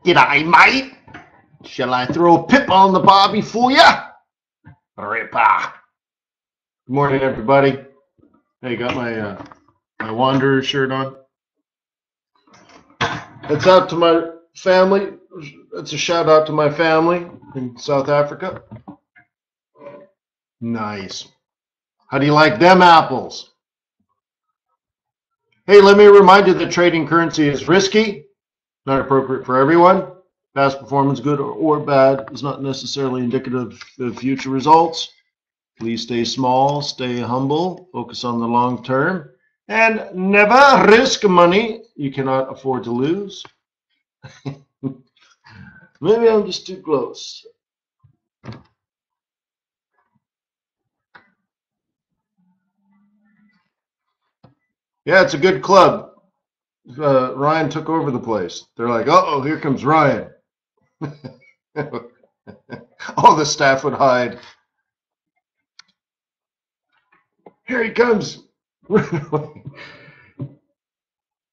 G'day, mate. Shall I throw a pip on the barbie for ya? Ripper. Good morning, everybody. Hey, got my my Wanderer shirt on. It's out to my family. It's a shout out to my family in South Africa. Nice. How do you like them apples? Hey, let me remind you that trading currency is risky, not appropriate for everyone. Past performance, good or bad, is not necessarily indicative of future results. Please stay small, stay humble, focus on the long term, and never risk money you cannot afford to lose. Maybe I'm just too close. Yeah, it's a good club. Ryan took over the place. They're like, uh-oh, here comes Ryan. All the staff would hide. Here he comes.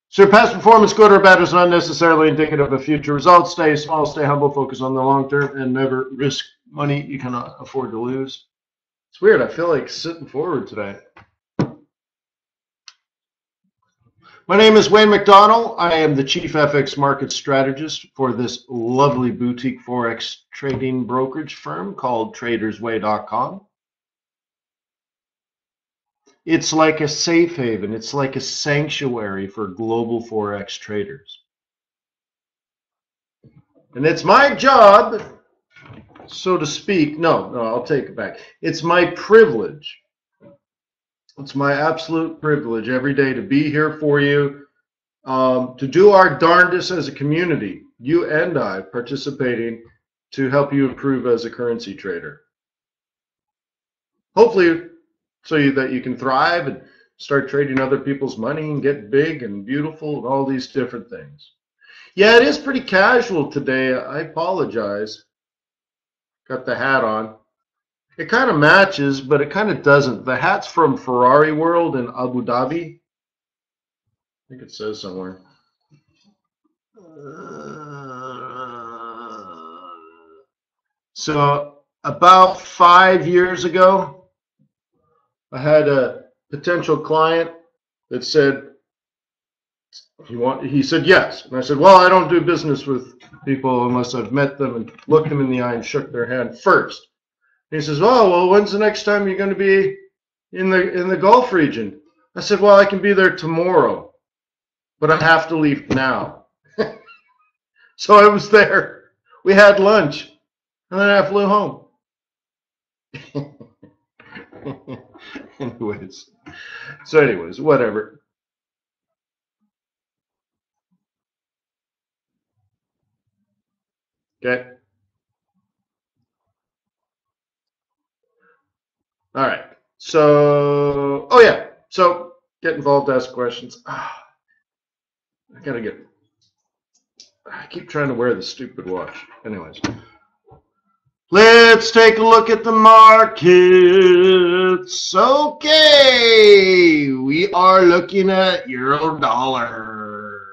So past performance, good or bad, is not necessarily indicative of future results. Stay small, stay humble, focus on the long term, and never risk money you cannot afford to lose. It's weird. I feel like sitting forward today. My name is Wayne McDonell. I am the Chief FX Market Strategist for this lovely boutique Forex trading brokerage firm called TradersWay.com. It's like a safe haven. It's like a sanctuary for global Forex traders. And it's my job, so to speak, no, I'll take it back. It's my privilege. It's my absolute privilege every day to be here for you, to do our darndest as a community, you and I participating to help you improve as a currency trader. Hopefully, so that you can thrive and start trading other people's money and get big and beautiful and all these different things. Yeah, it is pretty casual today. I apologize. Got the hat on. It kind of matches, but it kind of doesn't. The hat's from Ferrari World in Abu Dhabi. I think it says somewhere. So about 5 years ago, I had a potential client that said, he said yes. And I said, well, I don't do business with people unless I've met them and looked them in the eye and shook their hand first. And he says, oh, well, when's the next time you're going to be in the Gulf region? I said, well, I can be there tomorrow, but I have to leave now. So I was there. We had lunch, and then I flew home. Anyways, whatever. Okay. All right. So, oh yeah. So get involved, ask questions. I keep trying to wear the stupid watch. Anyways. Let's take a look at the markets. Okay, we are looking at euro dollar.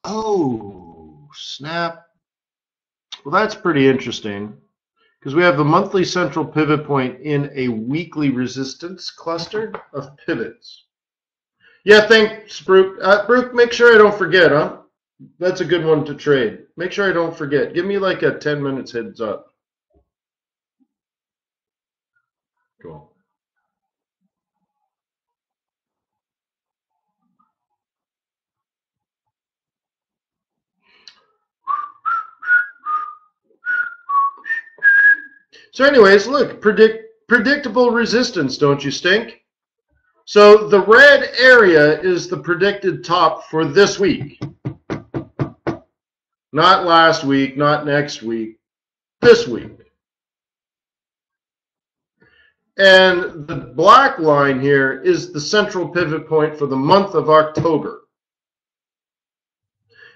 Oh, snap. Well, that's pretty interesting because we have the monthly central pivot point in a weekly resistance cluster of pivots. Yeah, thanks, Brooke. Brooke, make sure I don't forget, huh? That's a good one to trade. Make sure I don't forget. Give me like a 10 minutes heads up. Cool. So anyways, look, predictable resistance, don't you stink? So the red area is the predicted top for this week. Not last week, not next week, this week. And the black line here is the central pivot point for the month of October.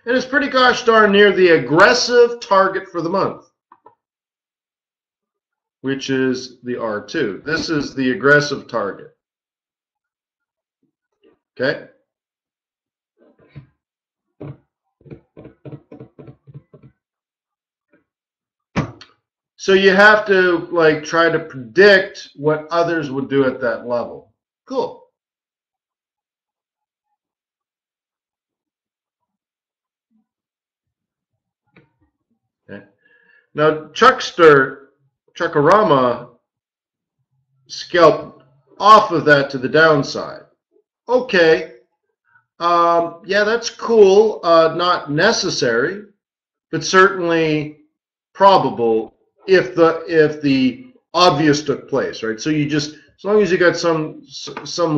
And it's pretty gosh darn near the aggressive target for the month, which is the R2. This is the aggressive target. Okay? So you have to like try to predict what others would do at that level. Cool. Okay. Now Chuckarama scalped off of that to the downside. Okay. Yeah, that's cool. Not necessary, but certainly probable if the obvious took place, right? So you just, as long as you got some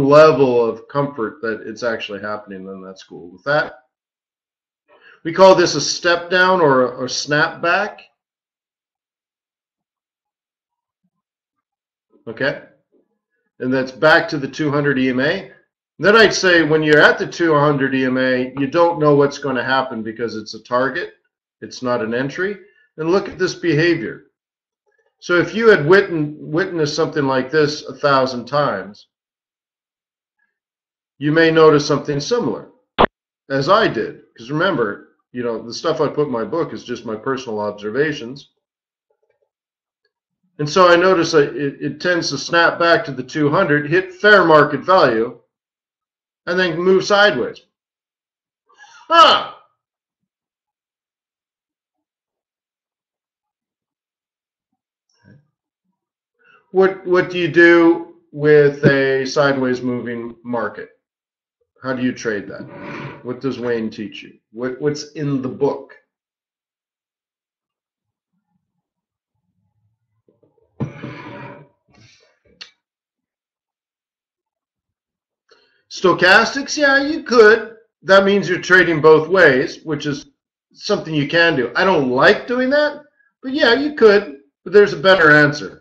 level of comfort that it's actually happening, then that's cool. With that, we call this a step down or a snap back. Okay, and that's back to the 200 EMA. Then I'd say when you're at the 200 EMA, you don't know what's going to happen because it's a target, it's not an entry. And look at this behavior. So if you had witnessed something like this 1,000 times, you may notice something similar, as I did. Because remember, you know, the stuff I put in my book is just my personal observations. And so I notice that it tends to snap back to the 200, hit fair market value, and then move sideways. Huh. What do you do with a sideways moving market? How do you trade that? What does Wayne teach you? What's in the book? Stochastics, yeah, you could. That means you're trading both ways, which is something you can do. I don't like doing that, but yeah, you could. But there's a better answer.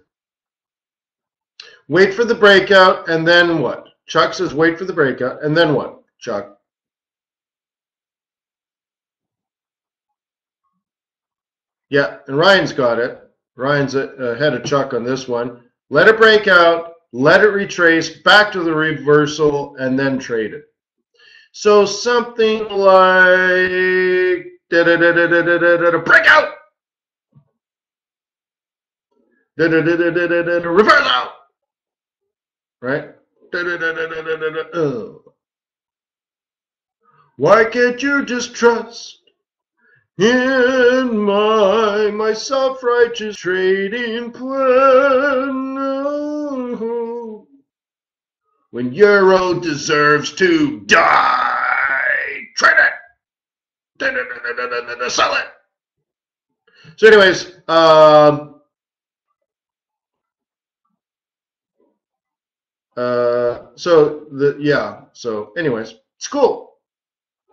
Wait for the breakout, and then what? Chuck says wait for the breakout, and then what, Chuck? Yeah, and Ryan's got it. Ryan's ahead of Chuck on this one. Let it break out, let it retrace, back to the reversal, and then trade it. So something like breakout, reverse out, right? Why can't you just trust in my self-righteous trading plan? When Euro deserves to die, trade it, sell it. So anyways, so anyways, it's cool,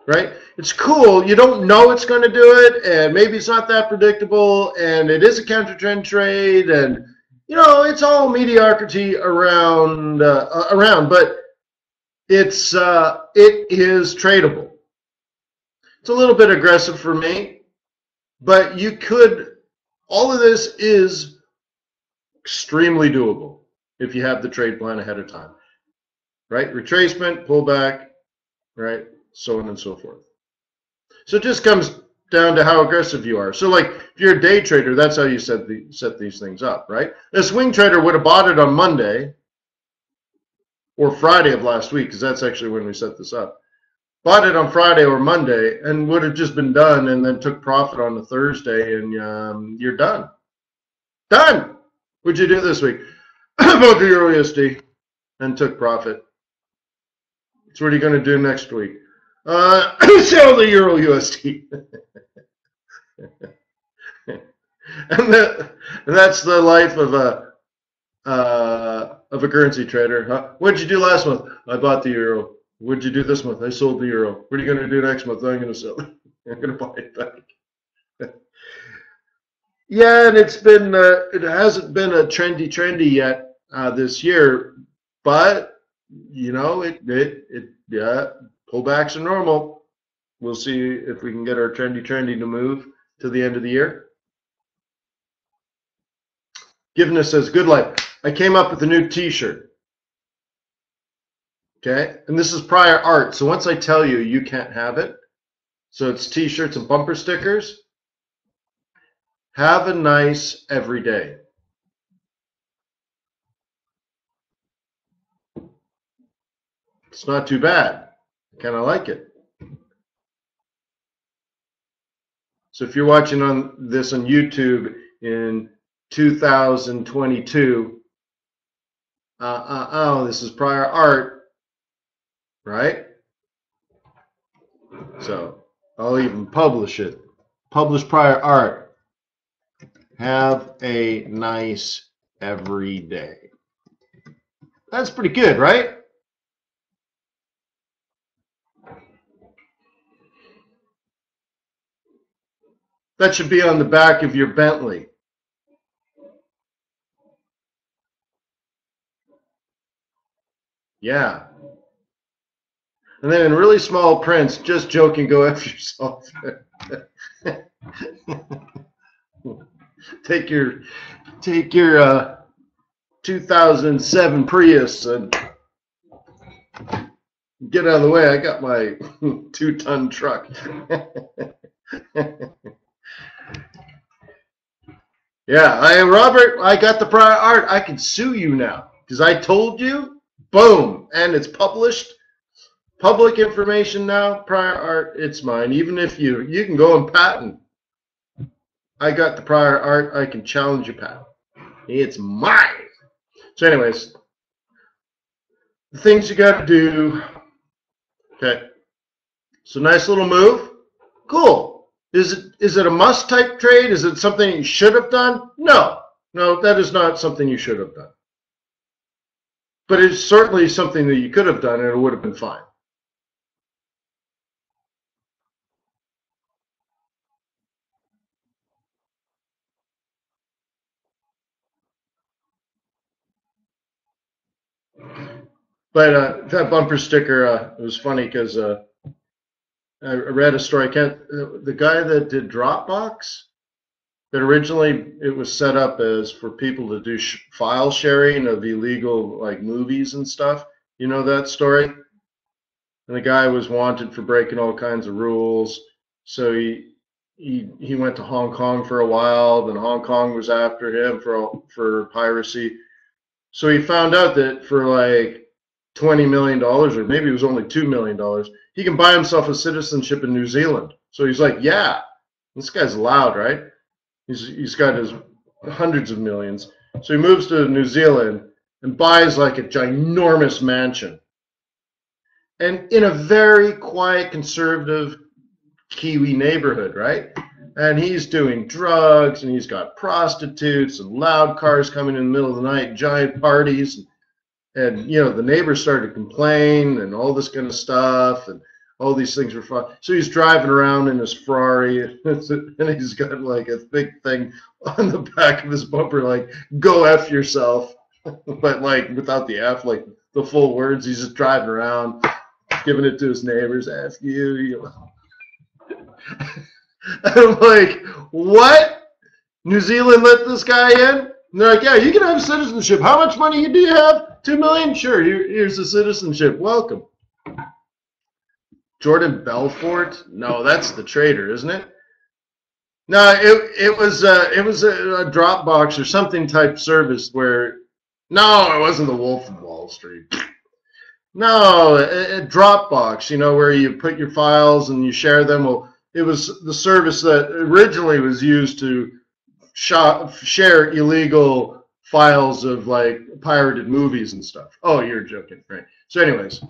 right? It's cool. You don't know it's going to do it, and maybe it's not that predictable, and it is a counter trend trade, and you know, it's all mediocrity around, but it is tradable. It's a little bit aggressive for me, but you could. All of this is extremely doable if you have the trade plan ahead of time, right? Retracement, pullback, right? So on and so forth. So it just comes down to how aggressive you are. So like if you're a day trader, that's how you set these things up, right? A swing trader would have bought it on Monday or Friday of last week, because that's actually when we set this up. Bought it on Friday or Monday and would have just been done, and then took profit on the Thursday, and you're done. Done. What'd you do this week? Bought the Euro USD and took profit. So what are you going to do next week? Sell the Euro USD. and that's the life of a currency trader. Huh? What'd you do last month? I bought the Euro. What'd you do this month? I sold the Euro. What are you going to do next month? I'm going to sell it. I'm going to buy it back. Yeah, and it hasn't been a trendy yet this year, but you know, yeah, pullbacks are normal. We'll see if we can get our trendy to move to the end of the year. Giveness says, good life. I came up with a new t-shirt. Okay, and this is prior art. So once I tell you, you can't have it. So it's t-shirts and bumper stickers. Have a nice every day. It's not too bad. I kind of like it. So if you're watching this on YouTube in 2022, this is prior art, right? So I'll even publish it. Publish prior art. Have a nice every day. That's pretty good, right? That should be on the back of your Bentley. Yeah. And then in really small prints, just joking, go F yourself. Take your 2007 Prius and get out of the way. I got my 2-ton truck. Yeah, Robert, I got the prior art. I can sue you now because I told you. Boom, and it's published. Public information now. Prior art, it's mine. Even if you can go and patent. I got the prior art. I can challenge your patent. It's mine. So, anyways, the things you got to do. Okay. So, nice little move. Cool. Is it a must type trade? Is it something you should have done? No, that is not something you should have done. But it's certainly something that you could have done and it would have been fine. But that bumper sticker, it was funny because I read a story. The guy that did Dropbox, that originally it was set up as for people to do file sharing of illegal like movies and stuff. You know that story? And the guy was wanted for breaking all kinds of rules. So he went to Hong Kong for a while. Then Hong Kong was after him for piracy. So he found out that for like $20 million, or maybe it was only $2 million, he can buy himself a citizenship in New Zealand. So he's like, yeah, this guy's loud, right? He's got his hundreds of millions. So he moves to New Zealand and buys like a ginormous mansion. And in a very quiet, conservative Kiwi neighborhood, right? And he's doing drugs, and he's got prostitutes and loud cars coming in the middle of the night, giant parties. And the neighbors started to complain and all this kind of stuff, and all these things were fun. So he's driving around in his Ferrari, and he's got like a big thing on the back of his bumper, like "Go F yourself," but like without the F, like the full words. He's just driving around, giving it to his neighbors. F you. I'm like, what? New Zealand let this guy in? And they're like, yeah, you can have citizenship. How much money do you have? $2 million? Sure, here's the citizenship. Welcome. Jordan Belfort? No, that's the trader, isn't it? No, it was a Dropbox or something type service where, no, it wasn't the Wolf of Wall Street. No, a Dropbox, where you put your files and you share them. Well, it was the service that originally was used to share illegal files of like pirated movies and stuff. Oh, you're joking, right? So anyways,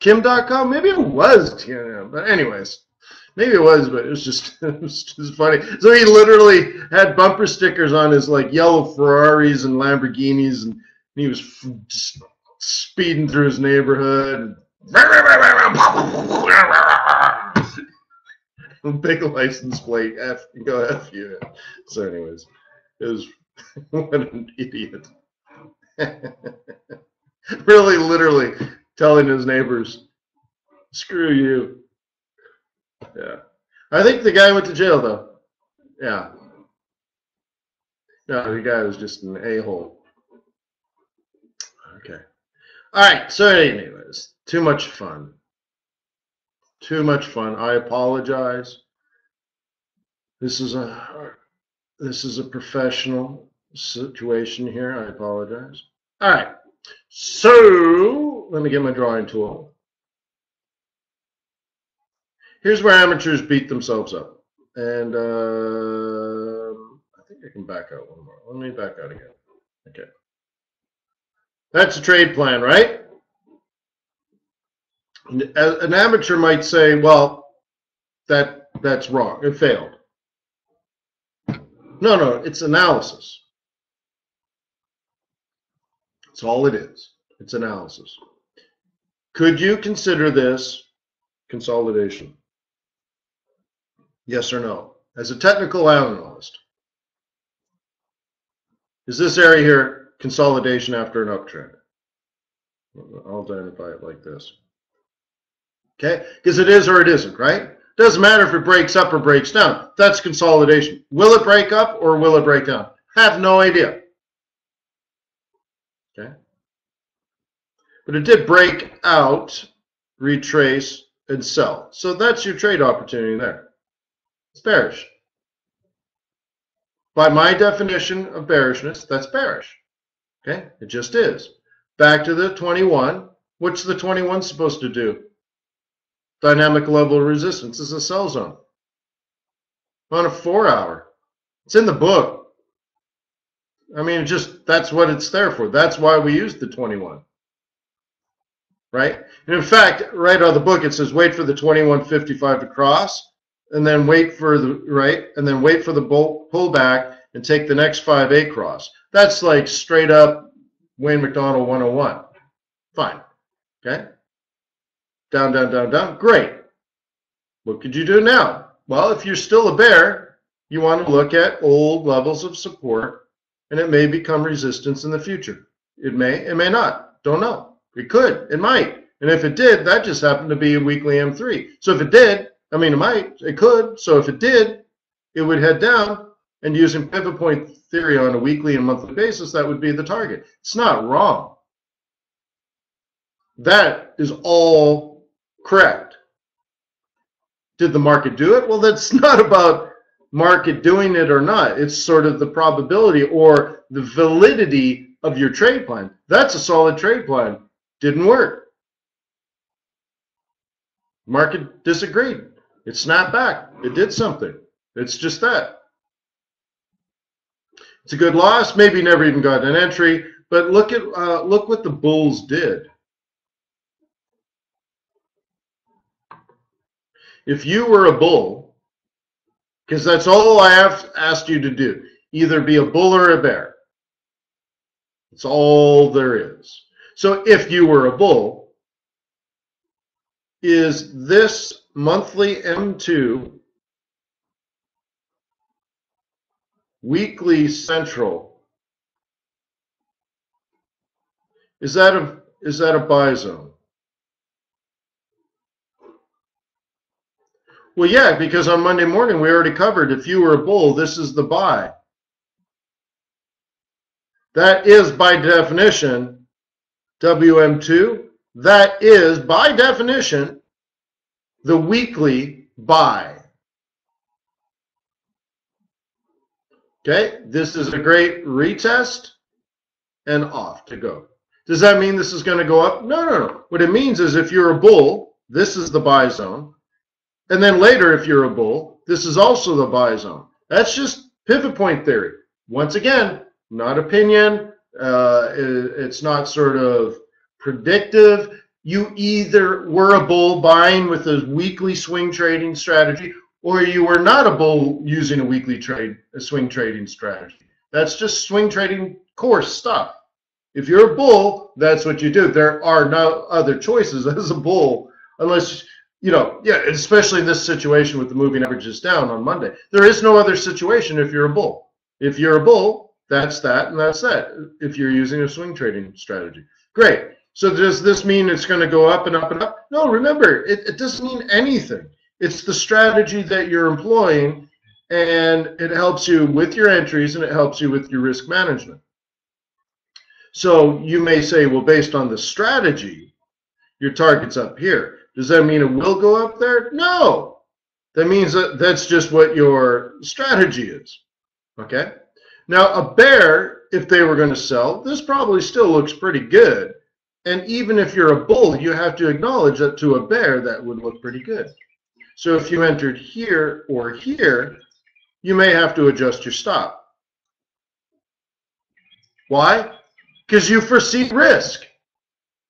Kim.com, maybe it was, but anyways, maybe it was, but it was just funny. So he literally had bumper stickers on his like yellow Ferraris and Lamborghinis, and he was just speeding through his neighborhood. Big license plate, go F you. So anyways, it was, what an idiot. Really, literally telling his neighbors, screw you. Yeah. I think the guy went to jail, though. Yeah. No, the guy was just an a-hole. Okay. All right. So anyways, too much fun. Too much fun. I apologize. This is This is a professional situation here. I apologize. All right. So let me get my drawing tool. Here's where amateurs beat themselves up. And I think I can back out one more. Let me back out again. Okay. That's a trade plan, right? An amateur might say, well, that's wrong. It failed. No, it's analysis. That's all it is. It's analysis. Could you consider this consolidation? Yes or no? As a technical analyst, is this area here consolidation after an uptrend? I'll identify it like this. Okay? Because it is or it isn't, right? Doesn't matter if it breaks up or breaks down. That's consolidation. Will it break up or will it break down? Have no idea. Okay? But it did break out, retrace, and sell. So that's your trade opportunity there. It's bearish. By my definition of bearishness, that's bearish. Okay? It just is. Back to the 21. What's the 21 supposed to do? Dynamic level of resistance is a sell zone on a 4-hour. It's in the book. I mean, that's what it's there for. That's why we use the 21. Right? And in fact, right out of the book, it says wait for the 21.55 to cross, and then wait for the pullback and take the next 5A cross. That's like straight up Wayne McDonell 101. Fine. Okay? Down, down, down, down. Great. What could you do now? Well, if you're still a bear, you want to look at old levels of support, and it may become resistance in the future. It may not. Don't know. It could. It might. And if it did, that just happened to be a weekly M3. So if it did, I mean, it might. It could. So if it did, it would head down, and using pivot point theory on a weekly and monthly basis, that would be the target. It's not wrong. That is all correct. Did the market do it? Well, that's not about market doing it or not. It's sort of the probability or the validity of your trade plan. That's a solid trade plan. Didn't work. Market disagreed. It snapped back. It did something. It's just that. It's a good loss. Maybe never even got an entry. But look what the bulls did. If you were a bull, because that's all I have asked you to do, either be a bull or a bear. That's all there is. So if you were a bull, is this monthly M2 weekly central, is that a buy zone? Well, yeah, because on Monday morning we already covered if you were a bull, this is the buy. That is by definition WM2. That is by definition the weekly buy. Okay, this is a great retest and off to go. Does that mean this is going to go up? No. What it means is if you're a bull, this is the buy zone. And then later, if you're a bull, this is also the buy zone. That's just pivot point theory. Once again, not opinion. It's not sort of predictive. You either were a bull buying with a weekly swing trading strategy, or you were not a bull using a swing trading strategy. That's just swing trading course stuff. If you're a bull, that's what you do. There are no other choices as a bull, unless, especially in this situation with the moving averages down on Monday. There is no other situation if you're a bull. If you're a bull, that's that and that's that. If you're using a swing trading strategy. Great. So does this mean it's going to go up and up and up? No, remember, it doesn't mean anything. It's the strategy that you're employing, and it helps you with your entries and it helps you with your risk management. So you may say, well, based on the strategy, your target's up here. Does that mean it will go up there? No. That means that that's just what your strategy is. Okay? Now, a bear, if they were going to sell, this probably still looks pretty good. And even if you're a bull, you have to acknowledge that to a bear, that would look pretty good. So if you entered here or here, you may have to adjust your stop. Why? Because you foresee risk.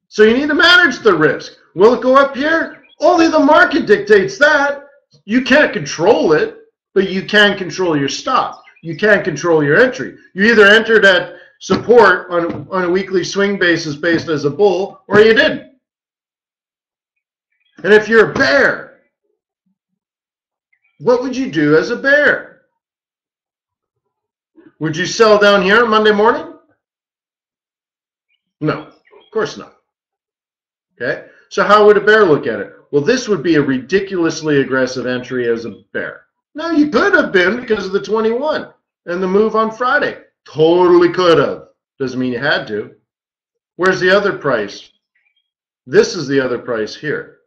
So you need to manage the risk. Will it go up here? Only the market dictates that. You can't control it, but you can control your stop. You can't control your entry. You either entered at support on a weekly swing basis based as a bull, or you didn't. And if you're a bear, what would you do as a bear? Would you sell down here on Monday morning? No, of course not. Okay, so how would a bear look at it? Well, this would be a ridiculously aggressive entry as a bear. Now, you could have been because of the 21 and the move on Friday. Totally could have. Doesn't mean you had to. Where's the other price? This is the other price here.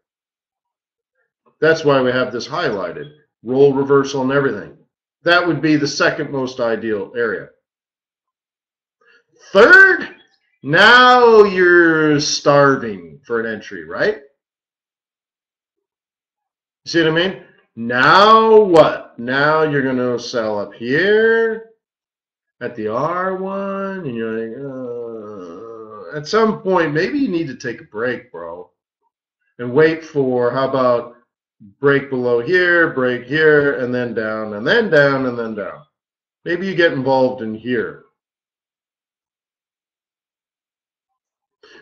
That's why we have this highlighted. Roll reversal and everything. That would be the second most ideal area. Third, now you're starving for an entry, right? See what I mean? Now what? Now you're going to sell up here at the R1, and you're like, at some point, maybe you need to take a break, bro, and wait for, how about break below here, break here, and then down, and then down, and then down. Maybe you get involved in here.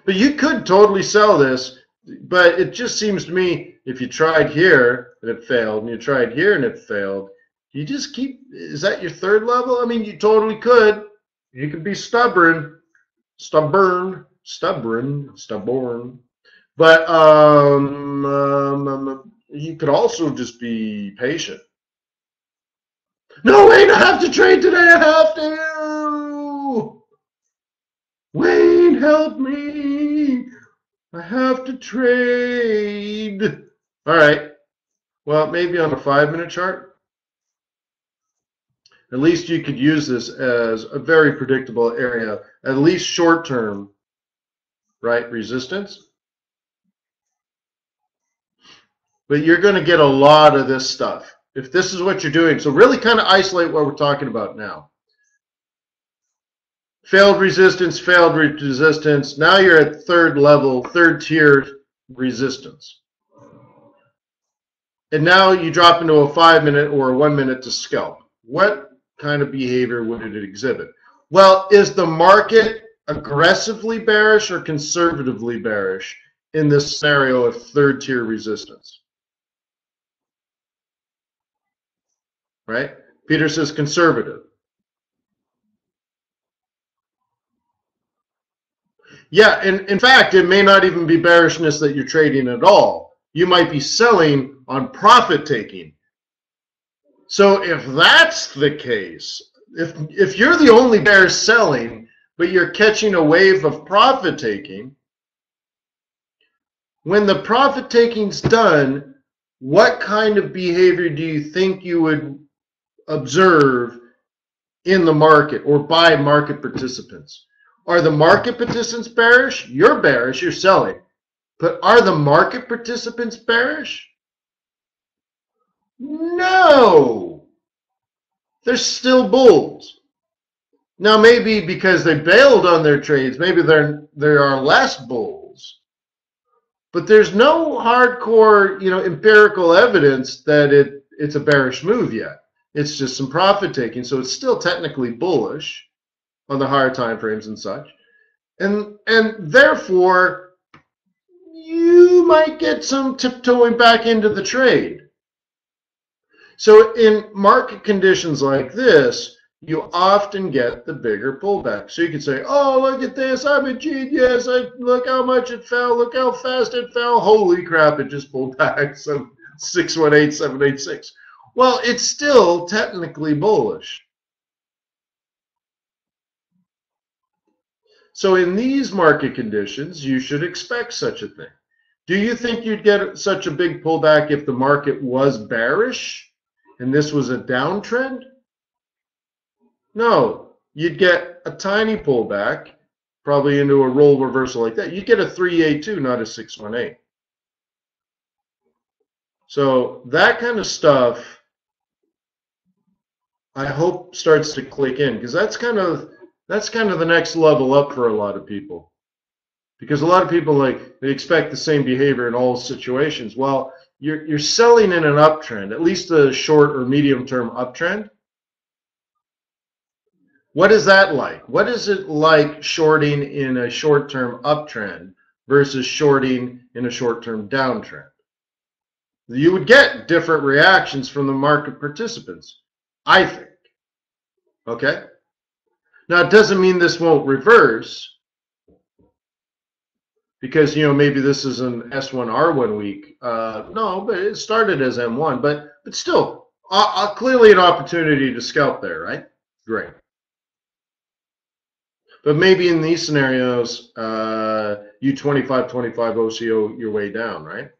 But you could totally sell this, but it just seems to me, if you tried here and it failed, and you tried here and it failed, you just keep, is that your third level? I mean, you totally could. You could be stubborn. But you could also just be patient. No, Wayne, I have to trade today. I have to. Wayne, help me. I have to trade. All right. Well, maybe on a 5-minute chart. At least you could use this as a very predictable area, at least short term, right? Resistance. But you're going to get a lot of this stuff if this is what you're doing. So really kind of isolate what we're talking about now. Failed resistance, failed resistance. Now you're at third level, third tier resistance. And now you drop into a 5-minute or a 1-minute to scalp. What kind of behavior would it exhibit? Well, is the market aggressively bearish or conservatively bearish in this scenario of third tier resistance? Right? Peter says conservative. Yeah, and in fact, it may not even be bearishness that you're trading at all. You might be selling on profit taking. So if that's the case, if you're the only bear selling, but you're catching a wave of profit taking, when the profit taking's done, what kind of behavior do you think you would observe in the market or by market participants? Are the market participants bearish? You're bearish, you're selling. But are the market participants bearish? No. They're still bulls. Now maybe because they bailed on their trades, maybe there are less bulls. But there's no hardcore, empirical evidence that it's a bearish move yet. It's just some profit taking, so it's still technically bullish on the higher time frames and such. And therefore, you might get some tiptoeing back into the trade. So in market conditions like this, you often get the bigger pullback. So you can say, oh, look at this, I'm a genius, look how much it fell, look how fast it fell, holy crap, it just pulled back, so 618, 786. Well, it's still technically bullish. So in these market conditions, you should expect such a thing. Do you think you'd get such a big pullback if the market was bearish and this was a downtrend? No, you'd get a tiny pullback, probably into a roll reversal like that. You'd get a 382, not a 618. So that kind of stuff, I hope starts to click in, because that's kind of the next level up for a lot of people. Because a lot of people, like, they expect the same behavior in all situations. Well, you're selling in an uptrend, at least a short or medium term uptrend. What is that like? What is it like shorting in a short term uptrend versus shorting in a short term downtrend? You would get different reactions from the market participants, I think. Okay? Now, it doesn't mean this won't reverse, because, maybe this is an S1R1 week. No, but it started as M1, but still, clearly an opportunity to scalp there, right? Great. But maybe in these scenarios, you 25-25 OCO your way down, right?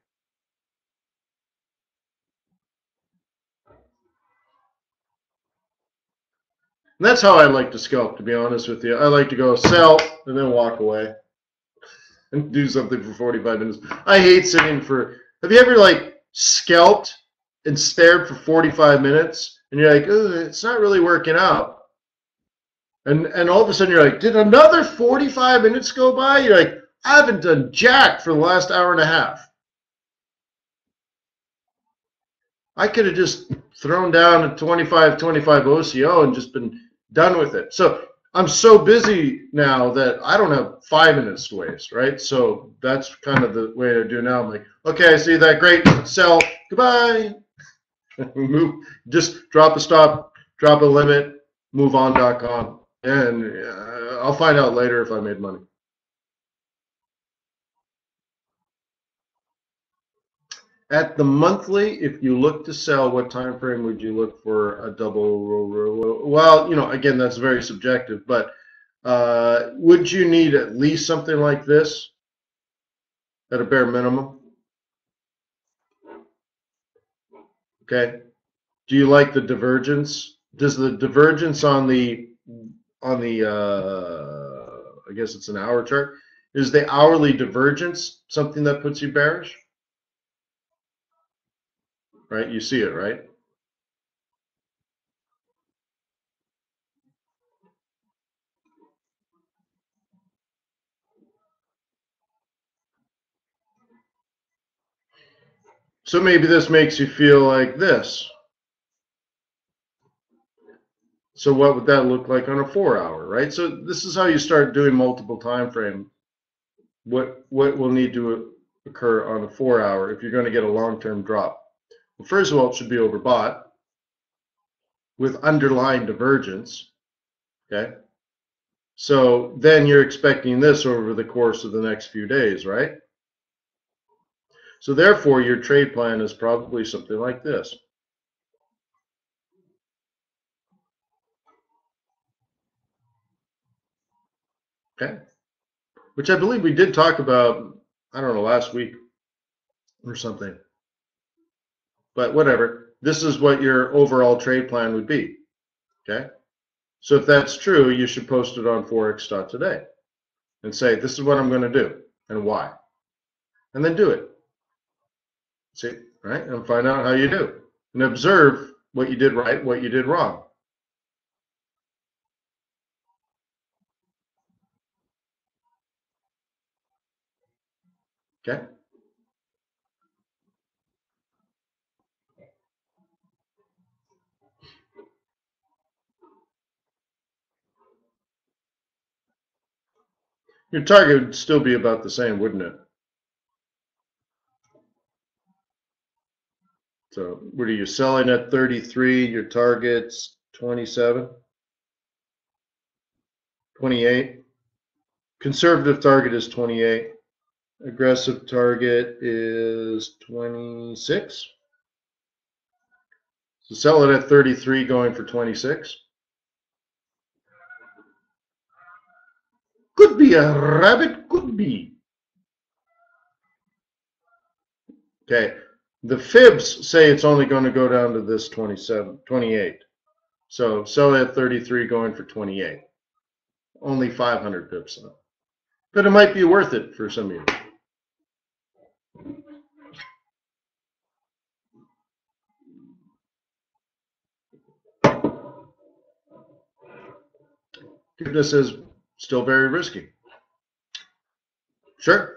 And that's how I like to scalp, to be honest with you. I like to go sell and then walk away and do something for 45 minutes. I hate sitting for, have you ever like scalped and stared for 45 minutes and you're like, it's not really working out. And all of a sudden you're like, did another 45 minutes go by? You're like, I haven't done jack for the last hour and a half. I could have just thrown down a 25-25 OCO and just been done with it. So I'm so busy now that I don't have 5 minutes to waste, right? So that's kind of the way I do now. I'm like, okay, I see that, great, sell, goodbye. Move, just drop a stop, drop a limit, move on.com, and I'll find out later if I made money. At the monthly, if you look to sell, what time frame would you look for a double roll? Well, again, that's very subjective, but would you need at least something like this at a bare minimum? Okay. Do you like the divergence? Does the divergence on the I guess it's an hour chart, is the hourly divergence something that puts you bearish? Right? You see it, right? So maybe this makes you feel like this. So what would that look like on a 4-hour, right? So this is how you start doing multiple time frame. What will need to occur on a 4-hour if you're going to get a long-term drop? Well, first of all, it should be overbought with underlying divergence. Okay. So then you're expecting this over the course of the next few days, right? So therefore, your trade plan is probably something like this. Okay. Which I believe we did talk about, I don't know, last week or something. But whatever. This is what your overall trade plan would be. Okay. So if that's true, you should post it on Forex.Today and say, this is what I'm going to do and why. And then do it. See, right? And find out how you do. And observe what you did right, what you did wrong. Okay? Your target would still be about the same, wouldn't it? So what are you selling at 33? Your target's 27, 28. Conservative target is 28. Aggressive target is 26. So sell it at 33, going for 26. Could be a rabbit, could be. Okay. The fibs say it's only going to go down to this 27, 28. So sell at 33, going for 28. Only 500 pips up. But it might be worth it for some of you. Goodness is still very risky. Sure.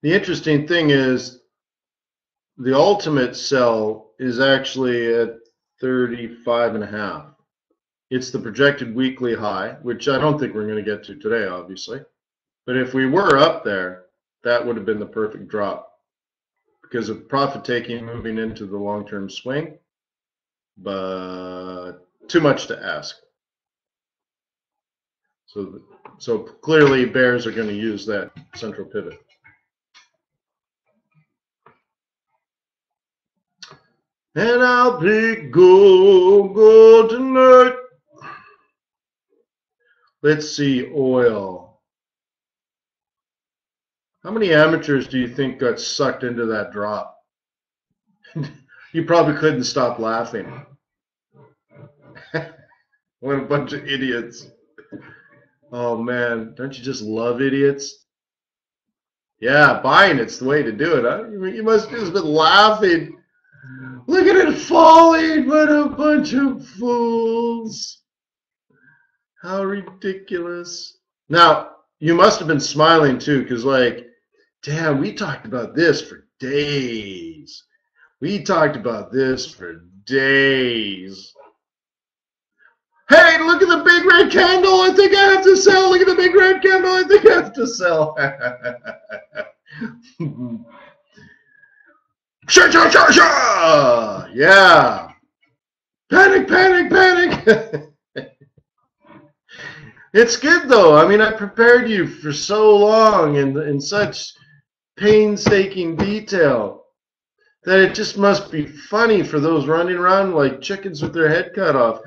The interesting thing is the ultimate sell is actually at 35.5. It's the projected weekly high, which I don't think we're going to get to today, obviously. But if we were up there, that would have been the perfect drop because of profit taking moving into the long-term swing, but too much to ask. So clearly bears are going to use that central pivot. And I'll pick gold tonight. Let's see, oil. How many amateurs do you think got sucked into that drop? You probably couldn't stop laughing. What a bunch of idiots. Oh man, don't you just love idiots? Yeah, buying it's the way to do it, huh? You must have just been laughing. Look at it falling, what a bunch of fools. How ridiculous. Now, you must have been smiling too, because like, damn, we talked about this for days. We talked about this for days. Hey, look at the big red candle. I think I have to sell. Look at the big red candle. I think I have to sell. Sure, sure, sure, sure. Yeah. Panic, panic, panic. It's good though. I mean, I prepared you for so long and in such painstaking detail that it just must be funny for those running around like chickens with their head cut off.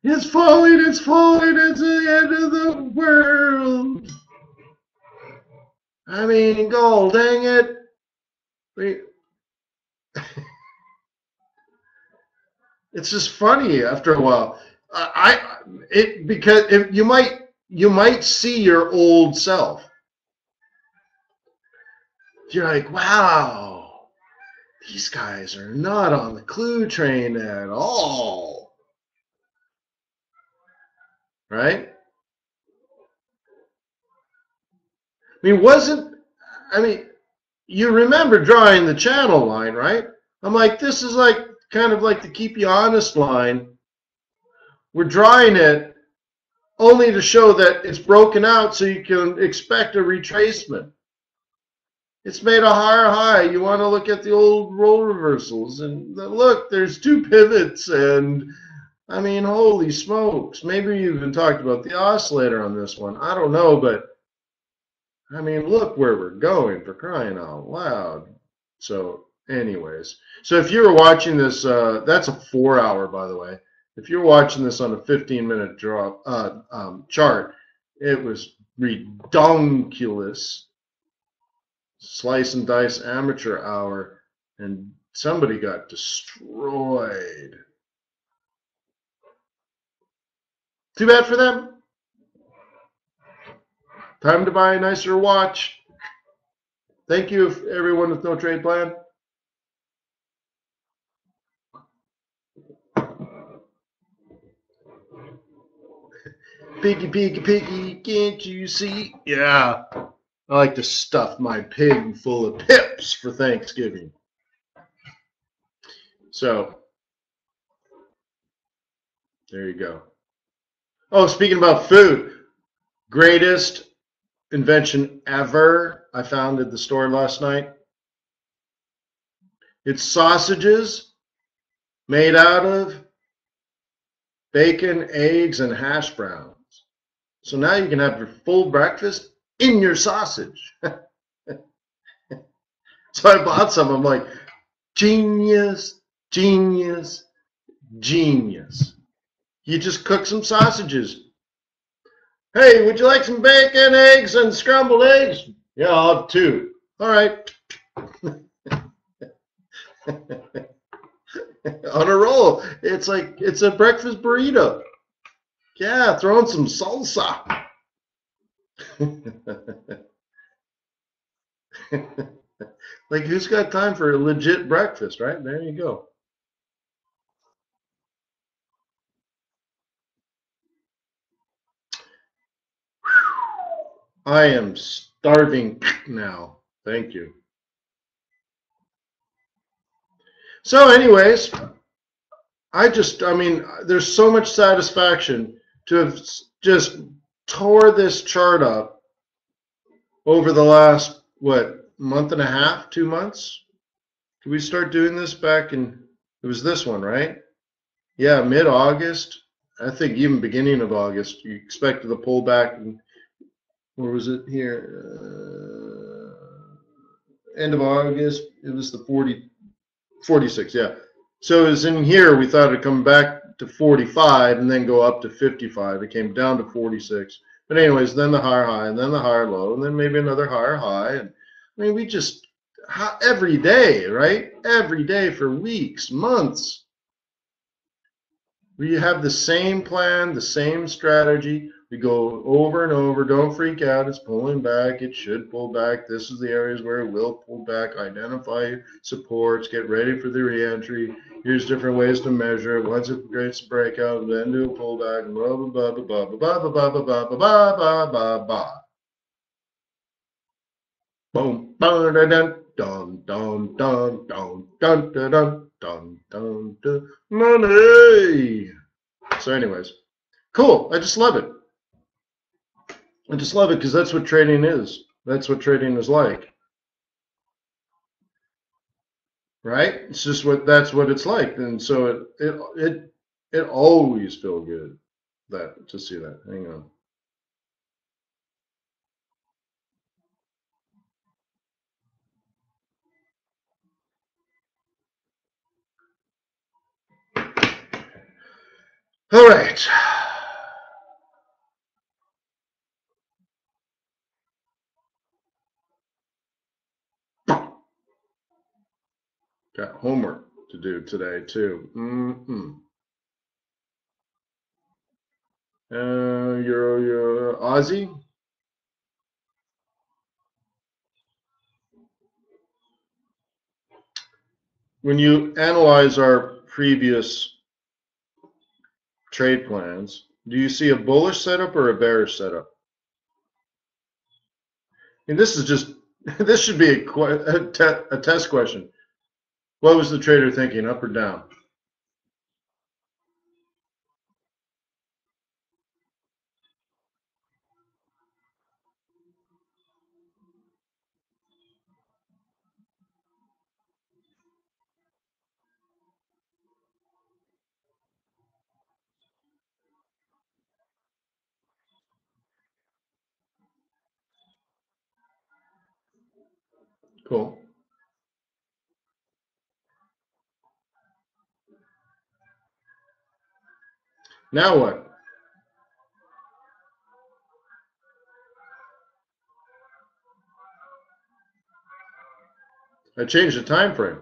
It's falling, it's falling, it's the end of the world. I mean, gold, dang it. It's just funny after a while. Because you might see your old self. You're like, wow, these guys are not on the clue train at all. Right? I mean, you remember drawing the channel line, right? I'm like, this is like kind of like the keep you honest line. We're drawing it only to show that it's broken out so you can expect a retracement. It's made a higher high. You want to look at the old role reversals and look, there's two pivots and I mean, holy smokes. Maybe we even talked about the oscillator on this one. I don't know, but I mean, look where we're going, for crying out loud. So anyways, so if you were watching this, that's a 4-hour, by the way. If you're watching this on a 15-minute drop chart, it was redonkulous. Slice and dice amateur hour, and somebody got destroyed. Too bad for them. Time to buy a nicer watch. Thank you, everyone with no trade plan. Piggy, piggy, piggy, can't you see? Yeah, I like to stuff my pig full of pips for Thanksgiving. So, there you go. Oh, speaking about food, greatest invention ever I found at the store last night. It's sausages made out of bacon, eggs, and hash browns. So now you can have your full breakfast in your sausage. So I bought some. I'm like, genius. Genius, genius. You just cook some sausages. Hey, would you like some bacon, eggs, and scrambled eggs? Yeah, I'll have 2. All right. On a roll. It's like it's a breakfast burrito. Yeah, throw in some salsa. Like, who's got time for a legit breakfast, right? There you go. I am starving now. Thank you. So anyways, I mean, there's so much satisfaction to have just tore this chart up over the last, what, month and a half, 2 months? Did we start doing this back in, it was this one, right? Yeah, mid-August. I think even beginning of August, you expected the pullback. And where was it here? End of August, it was the 46, yeah. So it was in here, we thought it'd come back to 45 and then go up to 55. It came down to 46. But anyways, then the higher high, and then the higher low, and then maybe another higher high. And I mean, we just, every day, right? Every day for weeks, months. We have the same plan, the same strategy. We go over and over. Don't freak out. It's pulling back. It should pull back. This is the areas where it will pull back. Identify supports. Get ready for the reentry. Here's different ways to measure it. Once it creates a breakout, then do a pullback. Blah blah blah blah blah blah blah blah blah blah blah blah blah blah. Boom. Dun dun dun dun dun dun dun dun dun dun dun. Money. So anyways, cool. I just love it. I just love it because that's what trading is. That's what trading is like, right? It's just that's what it's like, and so it always feel good to see that. Hang on. All right. Got homework to do today too. You're Aussie. When you analyze our previous trade plans, do you see a bullish setup or a bearish setup? And this is just, this should be a test question. What was the trader thinking, up or down? Cool. Now what? I changed the time frame.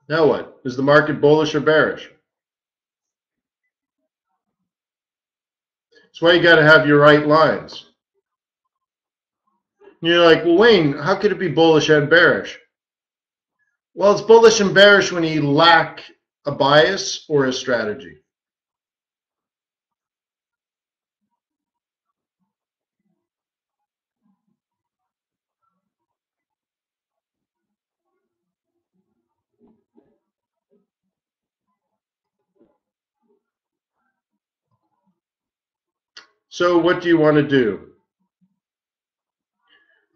Now what? Is the market bullish or bearish? That's why you got to have your right lines. And you're like, well, Wayne, how could it be bullish and bearish? Well, it's bullish and bearish when you lack a bias or a strategy. So what do you want to do?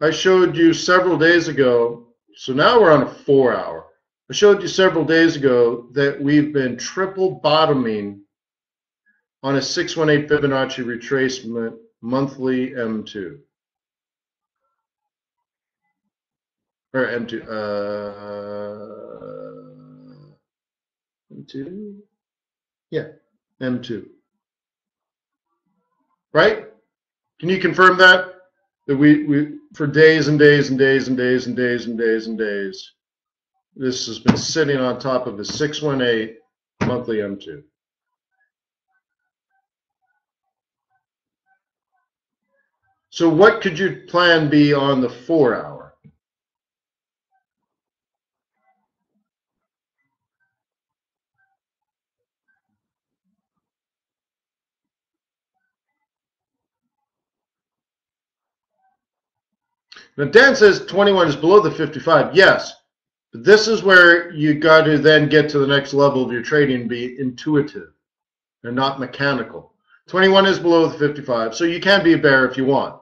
I showed you several days ago, so now we're on a 4-hour. I showed you several days ago that we've been triple bottoming on a 618 Fibonacci retracement monthly M2. or M2, M2, yeah, M2, right? Can you confirm that? That we for days and days and days and days and days and days and days, this has been sitting on top of a 618 monthly M2. So what could your plan be on the 4-hour? Now Dan says 21 is below the 55. Yes, but this is where you got to then get to the next level of your trading and be intuitive and not mechanical. 21 is below the 55, so you can be a bear if you want.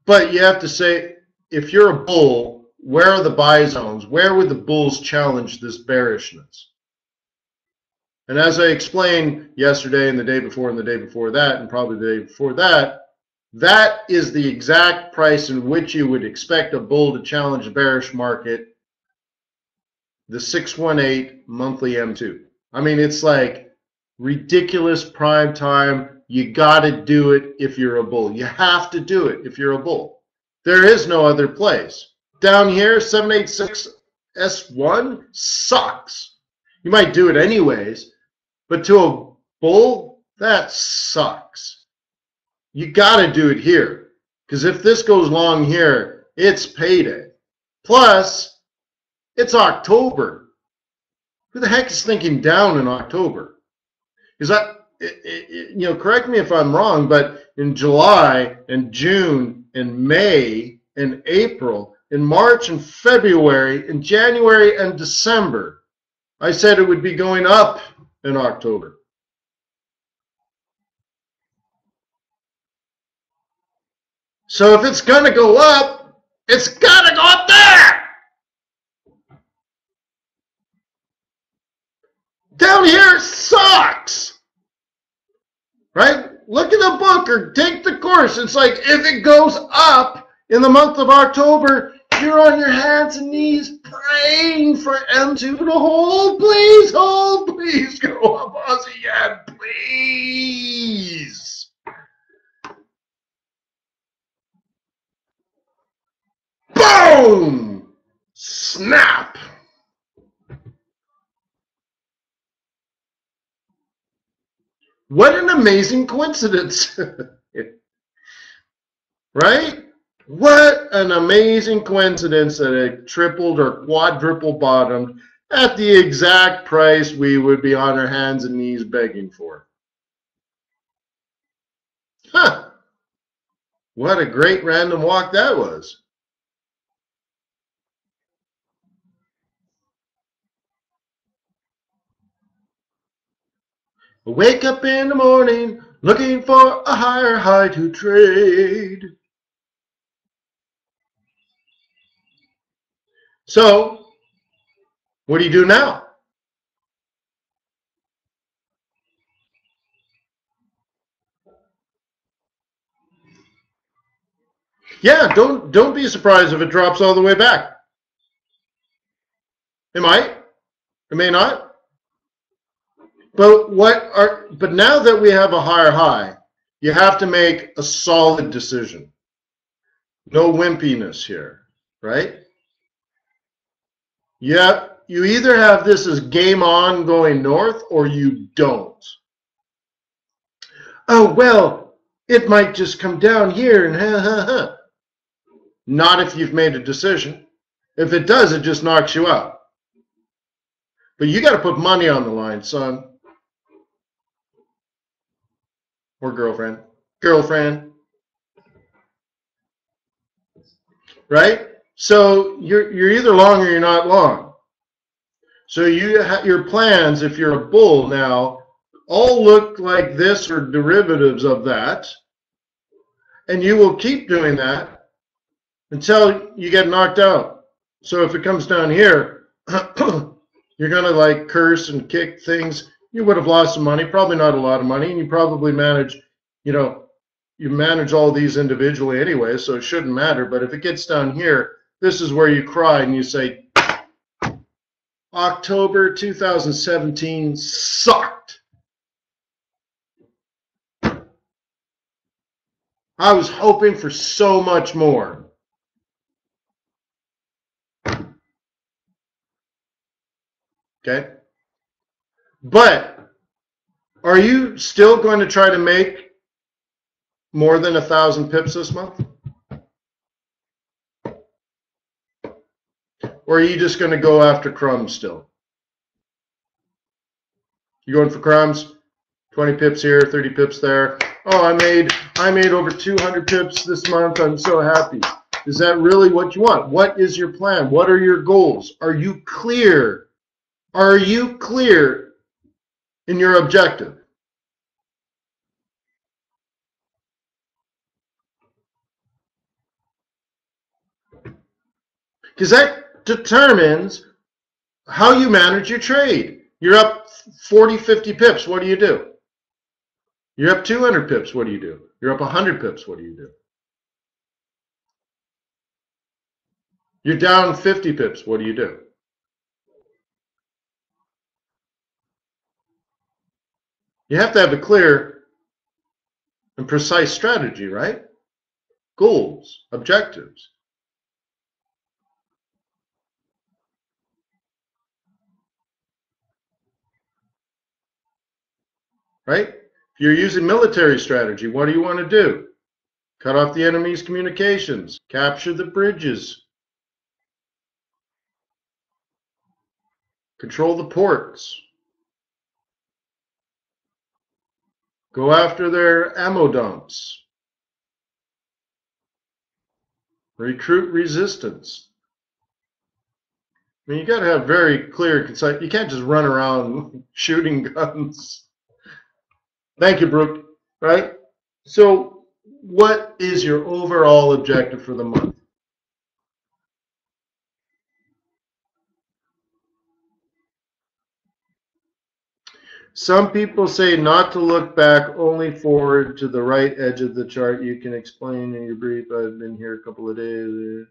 But you have to say, if you're a bull, where are the buy zones? Where would the bulls challenge this bearishness? And as I explained yesterday and the day before and the day before that and probably the day before that, that is the exact price in which you would expect a bull to challenge the bearish market, the 618 monthly M2. I mean, it's like ridiculous prime time. You got to do it if you're a bull. You have to do it if you're a bull. There is no other place. Down here, 786 S1 sucks. You might do it anyways, but to a bull, that sucks. You got to do it here, because if this goes long here, it's payday. Plus, it's October. Who the heck is thinking down in October? Is that, you know, correct me if I'm wrong, but in July and June and May and April, in March and February, in January and December, I said it would be going up in October. So if it's going to go up, it's got to go up there. Down here sucks. Right? Look at the book or take the course. It's like if it goes up in the month of October, you're on your hands and knees praying for M2 to hold. Please hold. Please go up, Aussie yen. Please. Boom! Snap! What an amazing coincidence. Right? What an amazing coincidence that it tripled or quadruple bottomed at the exact price we would be on our hands and knees begging for. Huh. What a great random walk that was. Wake up in the morning looking for a higher high to trade. So, what do you do now? Yeah, don't be surprised if it drops all the way back. It might. It may not. But now that we have a higher high, you have to make a solid decision. No wimpiness here, right? Yeah, you either have this as game on going north or you don't. Oh, well, it might just come down here and ha ha ha. Not if you've made a decision. If it does, it just knocks you out. But you got to put money on the line, son. Or girlfriend. Girlfriend. Right? So you're either long or you're not long. So your plans, if you're a bull now, all look like this or derivatives of that. And you will keep doing that until you get knocked out. So if it comes down here, you're going to like curse and kick things. You would have lost some money, probably not a lot of money, and you probably manage, you manage all these individually anyway, so it shouldn't matter. But if it gets down here, this is where you cry and you say, October 2017 sucked. I was hoping for so much more. Okay? But are you still going to try to make more than 1,000 pips this month? Or are you just going to go after crumbs still? You going for crumbs? 20 pips here, 30 pips there. Oh, I made over 200 pips this month. I'm so happy. Is that really what you want? What is your plan? What are your goals? Are you clear? Are you clear in your objective? Because that determines how you manage your trade. You're up 40, 50 pips. What do you do? You're up 200 pips. What do you do? You're up 100 pips. What do you do? You're down 50 pips. What do you do? You have to have a clear and precise strategy, right? Goals, objectives. Right? If you're using military strategy, what do you want to do? Cut off the enemy's communications, capture the bridges, control the ports, go after their ammo dumps, recruit resistance. I mean, you got to have very clear, concise. You can't just run around shooting guns. Thank you, Brooke. Right? So, what is your overall objective for the month? Some people say not to look back, only forward to the right edge of the chart. You can explain in your brief. I've been here a couple of days.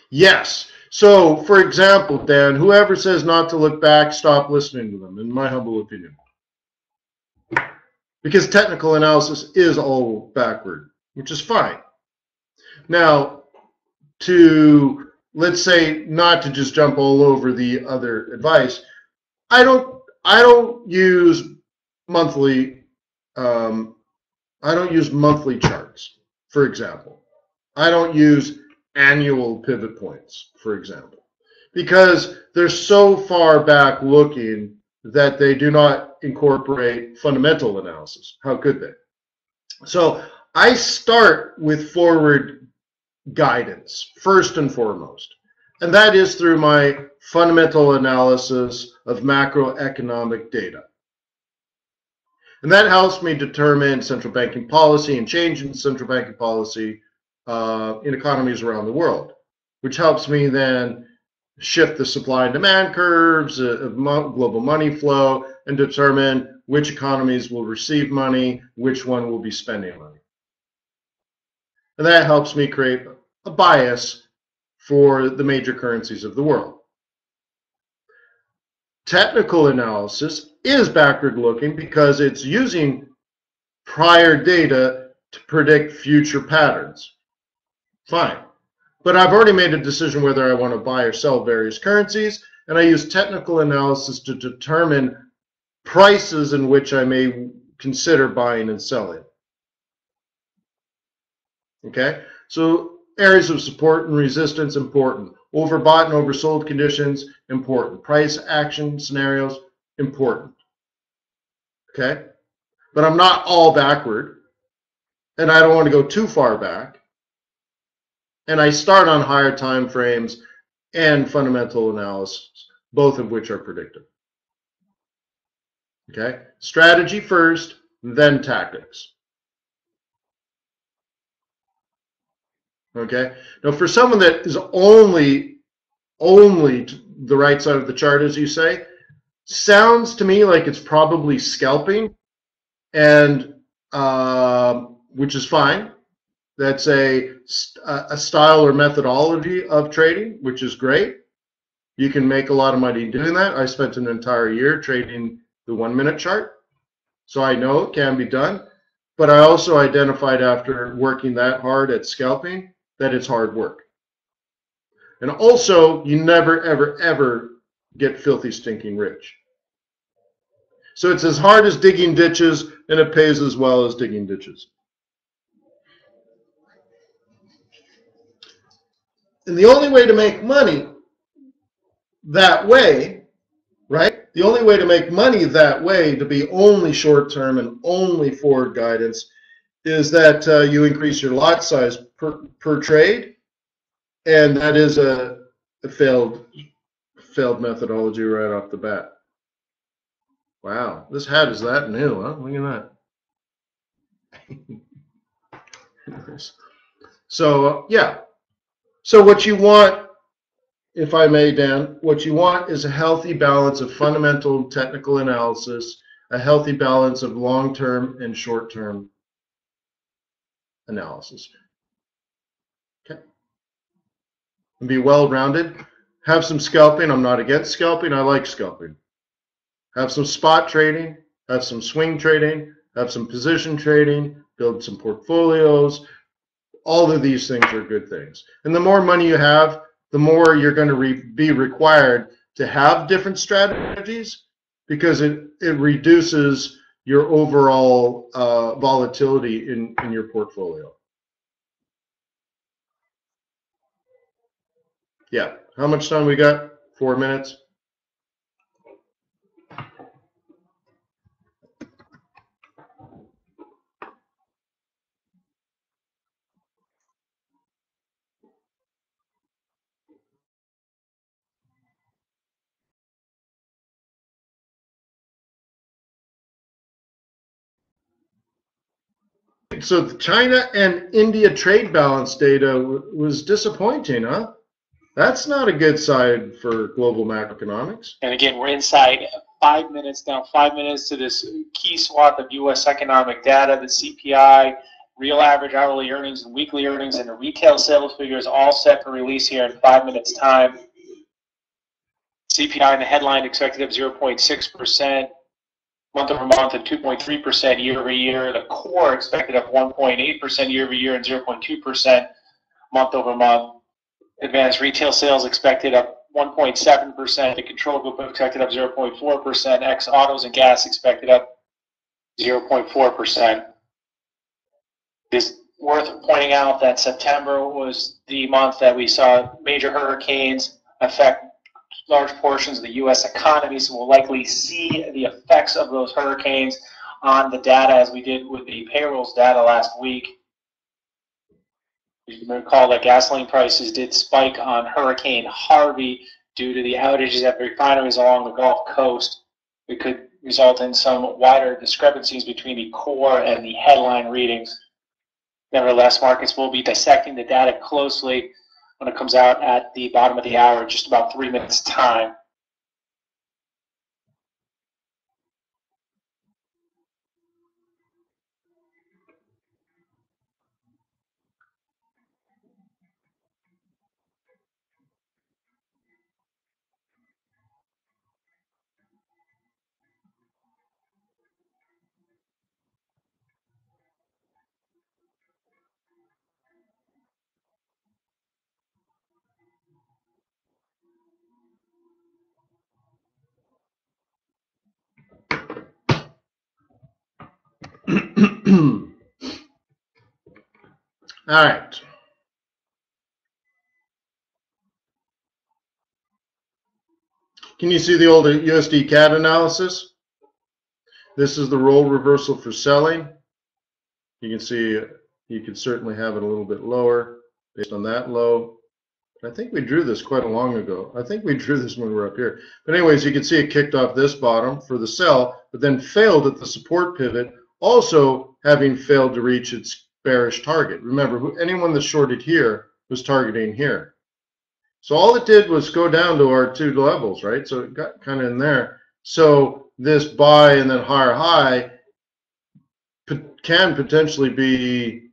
Yes. So, for example, Dan, whoever says not to look back, stop listening to them, in my humble opinion. Because technical analysis is all backward, which is fine. Now, let's say not to just jump all over the other advice, I don't use monthly charts, for example. I don't use annual pivot points, for example, because they're so far back looking that they do not incorporate fundamental analysis. How could they? So I start with forward guidance first and foremost, and that is through my fundamental analysis of macroeconomic data. And that helps me determine central banking policy and change in central banking policy in economies around the world, which helps me then shift the supply and demand curves of global money flow and determine which economies will receive money, which one will be spending money. And that helps me create a bias for the major currencies of the world. Technical analysis is backward looking because it's using prior data to predict future patterns. Fine. But I've already made a decision whether I want to buy or sell various currencies, and I use technical analysis to determine prices in which I may consider buying and selling. Okay? So areas of support and resistance, important. Overbought and oversold conditions, important. Price action scenarios, important. Okay? But I'm not all backward, and I don't want to go too far back. And I start on higher time frames and fundamental analysis, both of which are predictive. Okay? Strategy first, then tactics. Okay? Now, for someone that is only the right side of the chart, as you say, sounds to me like it's probably scalping, and which is fine. That's a style or methodology of trading, which is great. You can make a lot of money doing that. I spent an entire year trading the 1 minute chart, so I know it can be done. But I also identified after working that hard at scalping that it's hard work. And also, you never, ever, ever get filthy, stinking rich. So it's as hard as digging ditches, and it pays as well as digging ditches. And the only way to make money that way, right? The only way to make money that way, to be only short-term and only forward guidance, is that you increase your lot size per trade, and that is a failed methodology right off the bat. Wow, this hat is that new, huh? Look at that. So yeah. So what you want, if I may, Dan, what you want is a healthy balance of fundamental technical analysis, a healthy balance of long-term and short-term analysis. Okay. And be well-rounded. Have some scalping. I'm not against scalping. I like scalping. Have some spot trading. Have some swing trading. Have some position trading. Build some portfolios. All of these things are good things. And the more money you have, the more you're going to be required to have different strategies, because it reduces your overall volatility in your portfolio. Yeah. How much time we got? 4 minutes. So the China and India trade balance data was disappointing, huh? That's not a good sign for global macroeconomics. And again, we're inside 5 minutes, down 5 minutes to this key swath of U.S. economic data, the CPI, real average hourly earnings and weekly earnings, and the retail sales figures all set for release here in 5 minutes' time. CPI in the headline expected up 0.6%, month over month, and 2.3% year over year. The core expected up 1.8% year over year and 0.2% month over month. Advanced retail sales expected up 1.7%. The control group expected up 0.4%. Ex autos and gas expected up 0.4%. It's worth pointing out that September was the month that we saw major hurricanes affect large portions of the U.S. economy, so we'll likely see the effects of those hurricanes on the data as we did with the payrolls data last week. You may recall that gasoline prices did spike on Hurricane Harvey due to the outages at refineries along the Gulf Coast. It could result in some wider discrepancies between the core and the headline readings. Nevertheless, markets will be dissecting the data closely when it comes out at the bottom of the hour in just about 3 minutes' time. All right. Can you see the old USD CAD analysis? This is the role reversal for selling. You can see you could certainly have it a little bit lower based on that low. I think we drew this quite a long ago. I think we drew this when we were up here. But anyways, you can see it kicked off this bottom for the sell, but then failed at the support pivot, also having failed to reach its bearish target. Remember, anyone that shorted here was targeting here. So all it did was go down to our two levels, right? So it got kind of in there. So this buy and then higher high can potentially be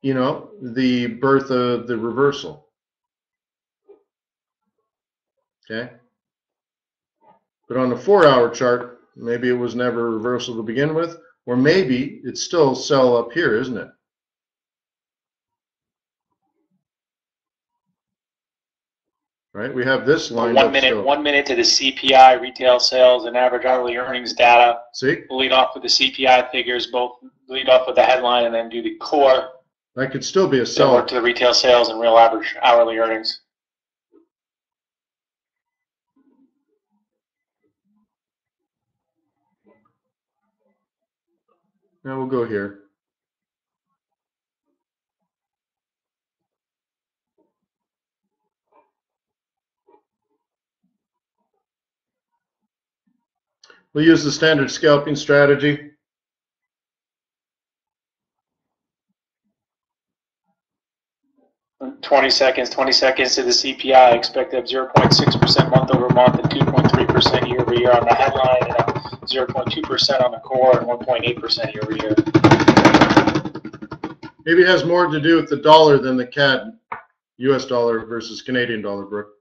you know, the birth of the reversal. Okay. But on the 4-hour chart, maybe it was never a reversal to begin with, or maybe it's still sell up here, isn't it? Right? We have this lined up still. 1 minute to the CPI, retail sales, and average hourly earnings data. See? We'll lead off with the CPI figures, both lead off with the headline and then do the core. That could still be a Then sell. work to the retail sales and real average hourly earnings. Now we'll go here. We'll use the standard scalping strategy. In 20 seconds to the CPI. Expect to have 0.6% month over month and 2.3% year over year on the headline, and 0.2% on the core, and 1.8% year over year. Maybe it has more to do with the dollar than the CAD, US dollar versus Canadian dollar, Brooke.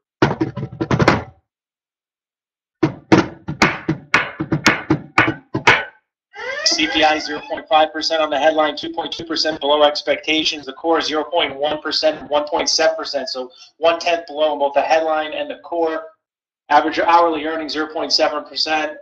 CPI 0.5% on the headline, 2.2% below expectations. The core is 0.1% and 1.7%, so 1/10 below on both the headline and the core. Average hourly earnings 0.7%.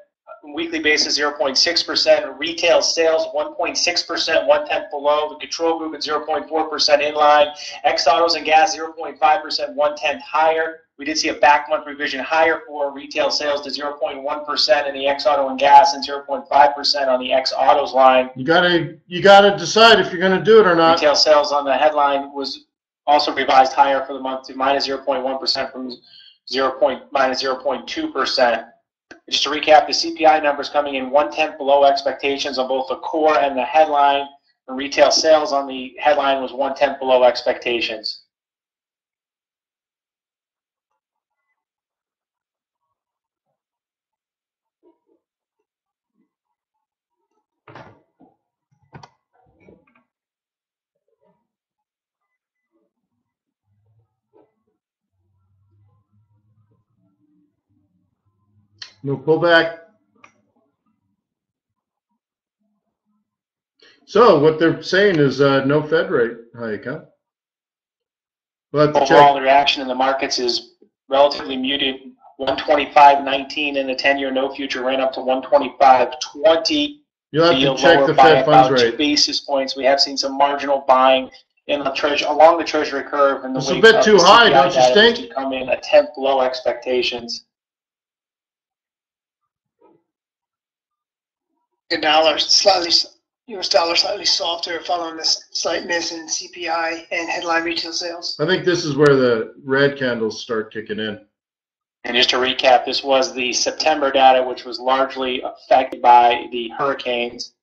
Weekly basis 0.6%. Retail sales 1.6%, 1/10 below. The control group at 0.4% in line. X autos and gas 0.5%, 1/10 higher. We did see a back month revision higher for retail sales to 0.1% in the X auto and gas and 0.5% on the X autos line. You gotta decide if you're gonna do it or not. Retail sales on the headline was also revised higher for the month to minus 0.1% from minus 0.2%. Just to recap, the CPI numbers coming in 1/10 below expectations on both the core and the headline. And retail sales on the headline was 1/10 below expectations. No pullback. So what they're saying is no Fed rate hike, huh? We'll have to Overall, check. the reaction in the markets is relatively muted. 125.19 in the 10-year, no future ran up to 125.20. You'll have to check the Fed funds rate. 2 basis points. We have seen some marginal buying in the along the Treasury curve in the It's a bit too high, don't you think? Come in 1/10 below expectations. The US dollar slightly softer following this slight miss in CPI and headline retail sales. I think this is where the red candles start kicking in. And just to recap, this was the September data, which was largely affected by the hurricanes.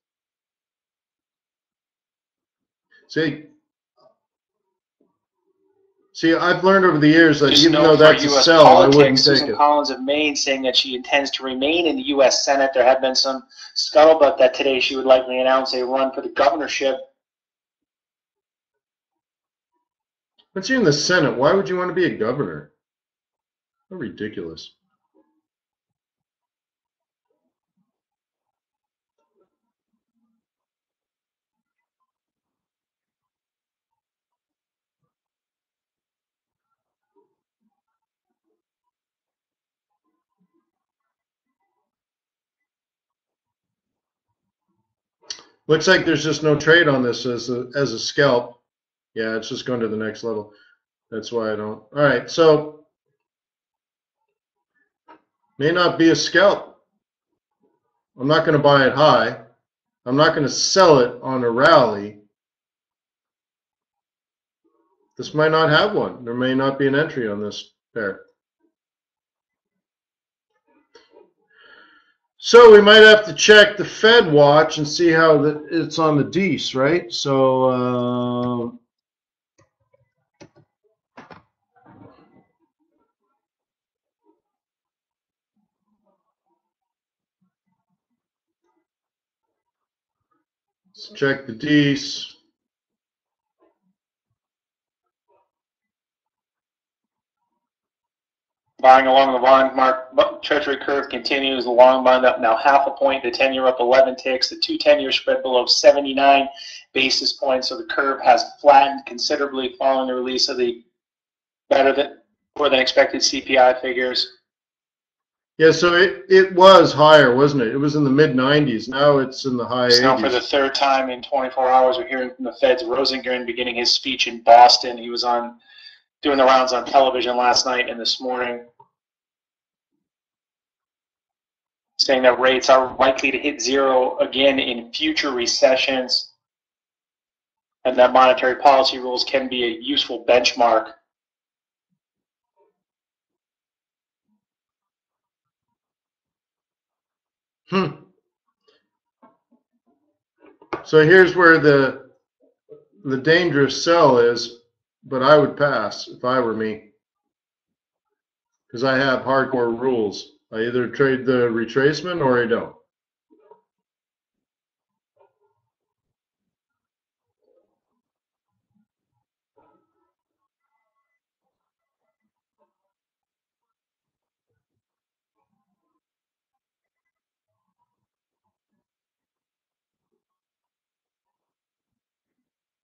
See, I've learned over the years that Just even though that's a sell, I wouldn't take Susan it. Collins of Maine saying that she intends to remain in the U.S. Senate. There had been some scuttlebutt that today she would likely announce a run for the governorship. But you're in the Senate. Why would you want to be a governor? How ridiculous. Looks like there's just no trade on this as a scalp. Yeah, it's just going to the next level. That's why I don't. All right, so may not be a scalp. I'm not going to buy it high. I'm not going to sell it on a rally. This might not have one. There may not be an entry on this pair. So we might have to check the Fed watch and see how it's on the Dece, right? So let's check the Dece. Buying along the bond treasury curve continues. The long bond up now half a point. The 10-year up 11 ticks. The 10-year spread below 79 basis points. So the curve has flattened considerably following the release of the more than expected CPI figures. Yeah, so it was higher, wasn't it? It was in the mid-90s. Now it's in the high 80s. Now for the third time in 24 hours, we're hearing from the Fed's Rosengren beginning his speech in Boston. He was doing the rounds on television last night and this morning, saying that rates are likely to hit zero again in future recessions, and that monetary policy rules can be a useful benchmark. So here's where the dangerous sell is, but I would pass if I were me, because I have hardcore rules. I either trade the retracement or I don't.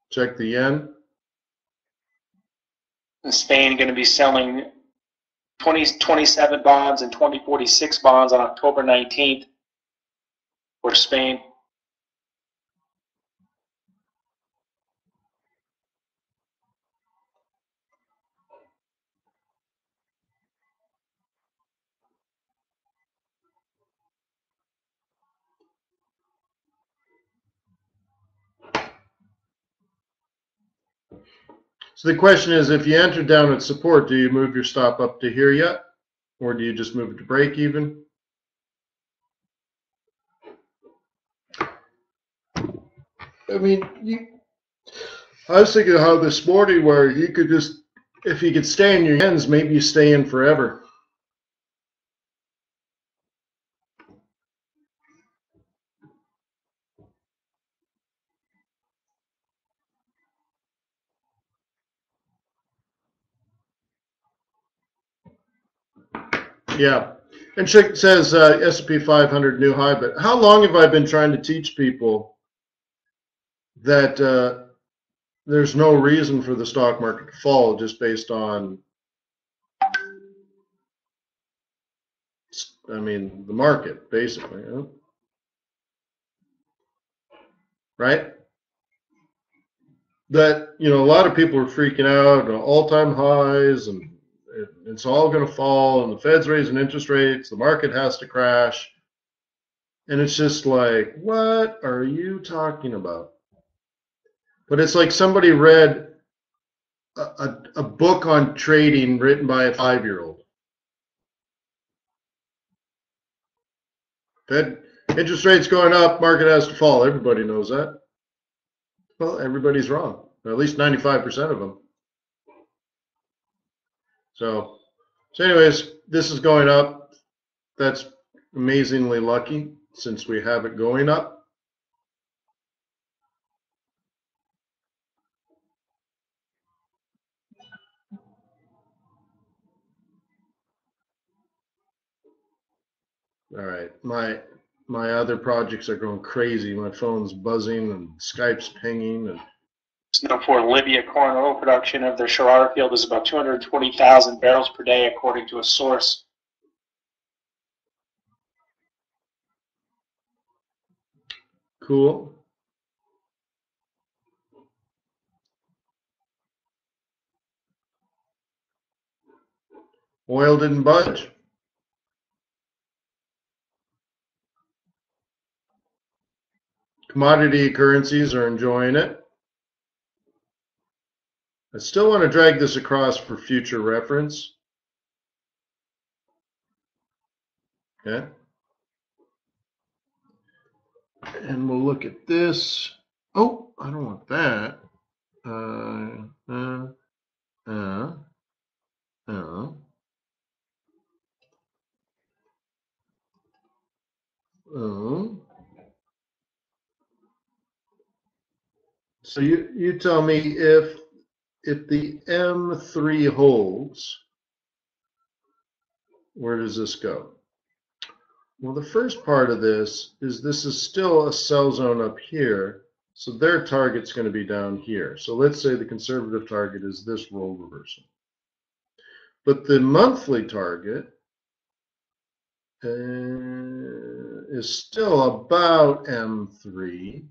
Check the yen. In Spain, going to be selling 2027 bonds and 2046 bonds on October 19th for Spain. So the question is, if you enter down at support, do you move your stop up to here yet? Or do you just move it to break even? I mean, I was thinking how this morning where you could just, if you could stay in your yens, maybe you stay in forever. Yeah. And Chick says S&P 500 new high, but how long have I been trying to teach people that there's no reason for the stock market to fall just based on, I mean, the market, basically, you know? Right? That, you know, a lot of people are freaking out, all-time highs, and it's all going to fall, and the Fed's raising interest rates, the market has to crash. And it's just like, what are you talking about? But it's like somebody read a book on trading written by a 5-year-old. Fed interest rates going up, market has to fall. Everybody knows that. Well, everybody's wrong. At least 95% of them. So anyways, this is going up. That's amazingly lucky since we have it going up. All right, my other projects are going crazy. My phone's buzzing and Skype's pinging. And Now for Libya, corn oil production of their Sharara field is about 220,000 barrels per day, according to a source. cool. Oil didn't budge. Commodity currencies are enjoying it. I still want to drag this across for future reference. Okay. And we'll look at this. Oh, I don't want that. So you tell me if the M3 holds, where does this go? Well, the first part of this is still a sell zone up here, so their target's going to be down here. So let's say the conservative target is this roll reversal. But the monthly target is still about M3.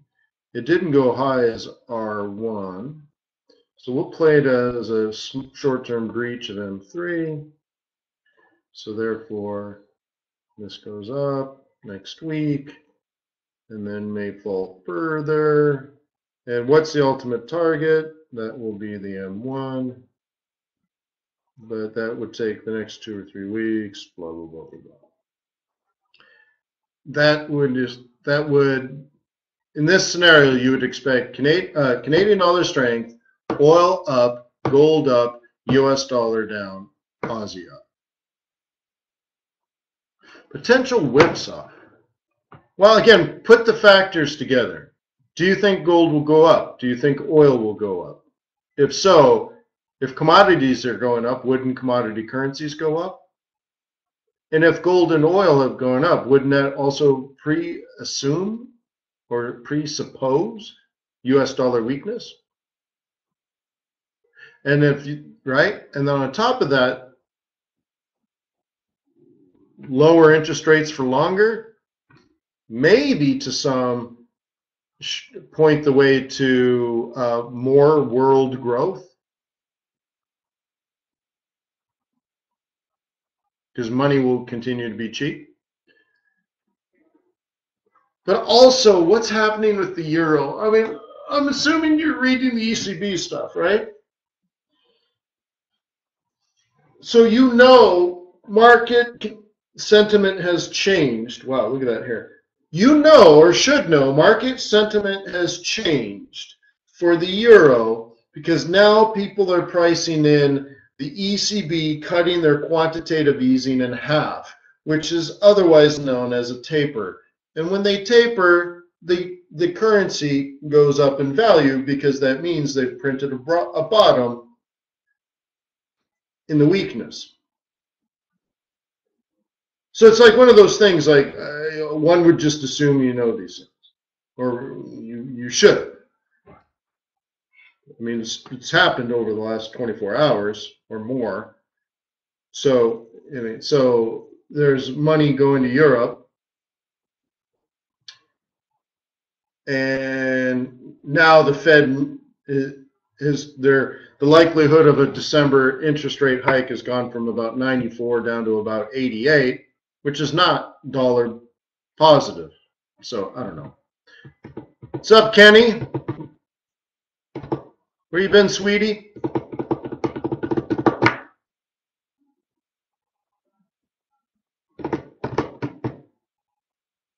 It didn't go high as R1. So we'll play it as a short-term breach of M3. So therefore, this goes up next week and then may fall further. And what's the ultimate target? That will be the M1. But that would take the next 2 or 3 weeks, blah, blah, blah, blah, blah. That would, in this scenario, you would expect Canadian dollar strength, oil up, gold up, US dollar down, Aussie up. Potential whipsaw. Well, again, put the factors together. Do you think gold will go up? Do you think oil will go up? If so, if commodities are going up, wouldn't commodity currencies go up? And if gold and oil have gone up, wouldn't that also pre-assume or presuppose US dollar weakness? And if you, right? And then on top of that, lower interest rates for longer, maybe to some point the way to more world growth, because money will continue to be cheap. But also, what's happening with the euro? I mean, I'm assuming you're reading the ECB stuff, right? So you know market sentiment has changed. Wow, look at that here. You know, or should know, market sentiment has changed for the euro because now people are pricing in the ECB cutting their quantitative easing in half, which is otherwise known as a taper. And when they taper, the currency goes up in value because that means they've printed a bottom in the weakness. So it's like one of those things, like one would just assume you know these things, or you should. I mean, it's happened over the last 24 hours or more. So, I mean, so there's money going to Europe, and now the Fed the likelihood of a December interest rate hike has gone from about 94 down to about 88. Which is not dollar positive. So, I don't know. What's up, Kenny? Where you been, sweetie?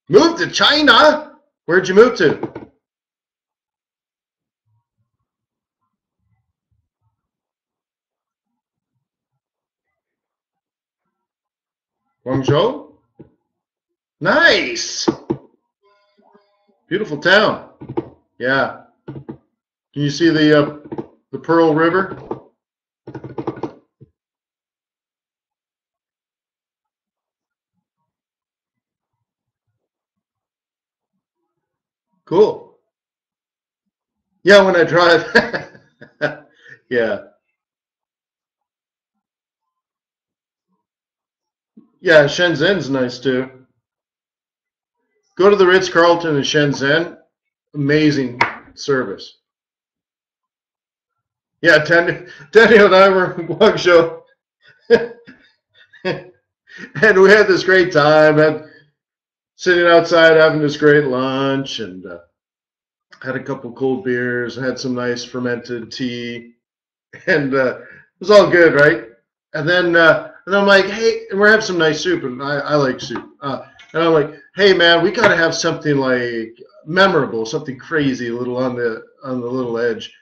Moved to China? Where'd you move to? Guangzhou? Nice. Beautiful town. Yeah. Can you see the Pearl River? Cool. Yeah, when I drive. Yeah. Yeah, Shenzhen's nice too. Go to the Ritz-Carlton in Shenzhen. Amazing service. Yeah, Daniel and I were in Guangzhou. And we had this great time. Sitting outside having this great lunch and had a couple cold beers, had some nice fermented tea. And it was all good, right? And then I'm like, hey, and we're having some nice soup, and I like soup. And I'm like, hey, man, we got to have something like memorable, something crazy, a little on the little edge.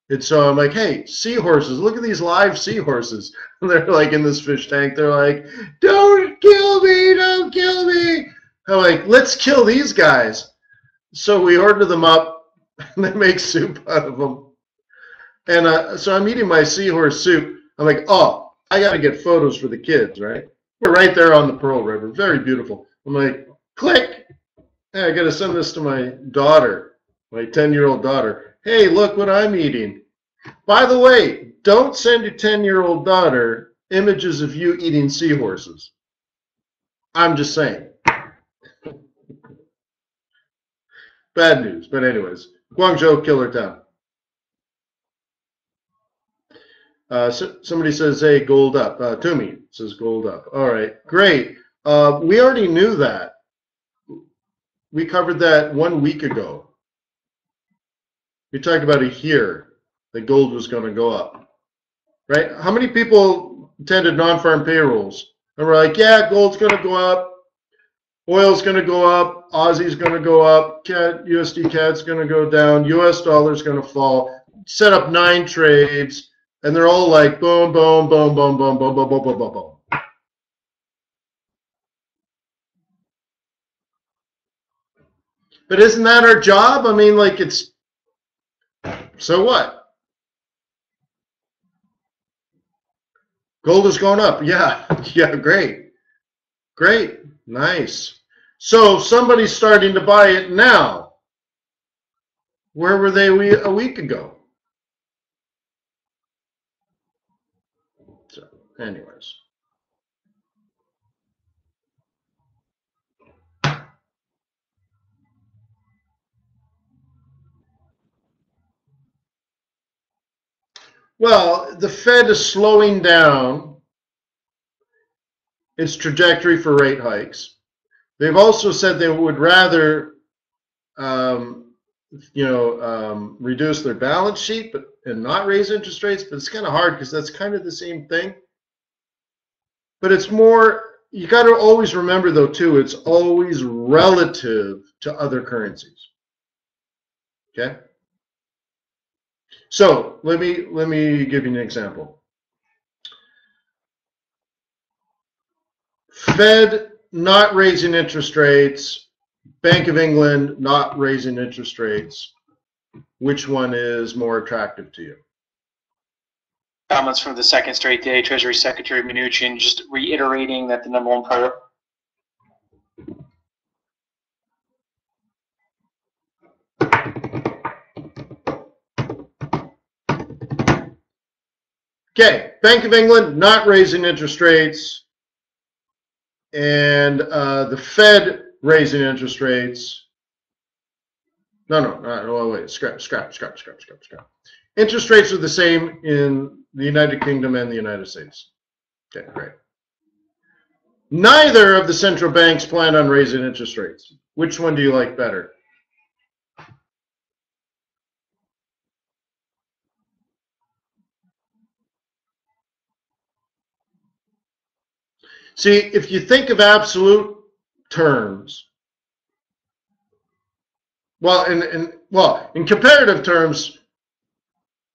And so I'm like, hey, seahorses, look at these live seahorses. And they're like in this fish tank. They're like, don't kill me, don't kill me. I'm like, let's kill these guys. So we order them up, and they make soup out of them. And so I'm eating my seahorse soup. I'm like, oh, I got to get photos for the kids, right? We're right there on the Pearl River. Very beautiful. I'm like, click. Hey, I got to send this to my daughter, my 10-year-old daughter. Hey, look what I'm eating. By the way, don't send your 10-year-old daughter images of you eating seahorses. I'm just saying. Bad news. But anyways, Guangzhou, killer town. Somebody says, hey, gold up. Toomey says gold up. All right, great. We already knew that. We covered that 1 week ago. We talked about it here, that gold was going to go up, right? How many people attended non-farm payrolls and were like, yeah, gold's going to go up, oil's going to go up, Aussie's going to go up, USD CAD's going to go down, US dollar's going to fall, set up 9 trades, and they're all like boom, boom, boom, boom, boom, boom, boom, boom, boom, boom, boom. But isn't that our job? I mean, like, it's, so what? Gold is going up. Yeah, yeah, great. Great, nice. So somebody's starting to buy it now. Where were they a week ago? So, anyways. Well, the Fed is slowing down its trajectory for rate hikes. They've also said they would rather, reduce their balance sheet and not raise interest rates. But it's kind of hard because that's kind of the same thing. But it's more, you got to always remember, though, too, it's always relative to other currencies. Okay? So let me give you an example. Fed not raising interest rates, Bank of England not raising interest rates. Which one is more attractive to you? Comments from the second straight day, Treasury Secretary Mnuchin just reiterating that the number one priority. Okay, Bank of England not raising interest rates, and the Fed raising interest rates. No, wait, scrap. Interest rates are the same in the United Kingdom and the United States. Okay, great. Neither of the central banks plan on raising interest rates. Which one do you like better? See, if you think of absolute terms, in comparative terms,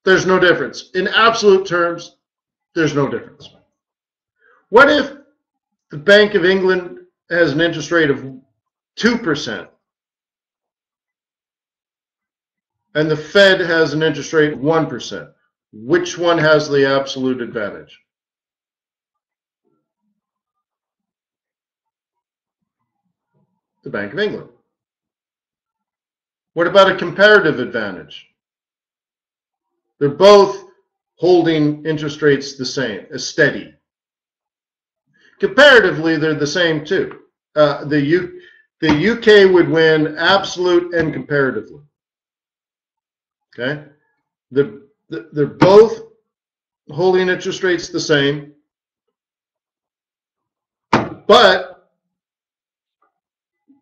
there's no difference. In absolute terms, there's no difference. What if the Bank of England has an interest rate of 2% and the Fed has an interest rate of 1%? Which one has the absolute advantage? The Bank of England. What about a comparative advantage? They're both holding interest rates the same, as steady. Comparatively, they're the same too. The UK would win absolute and comparatively. Okay, they're both holding interest rates the same, but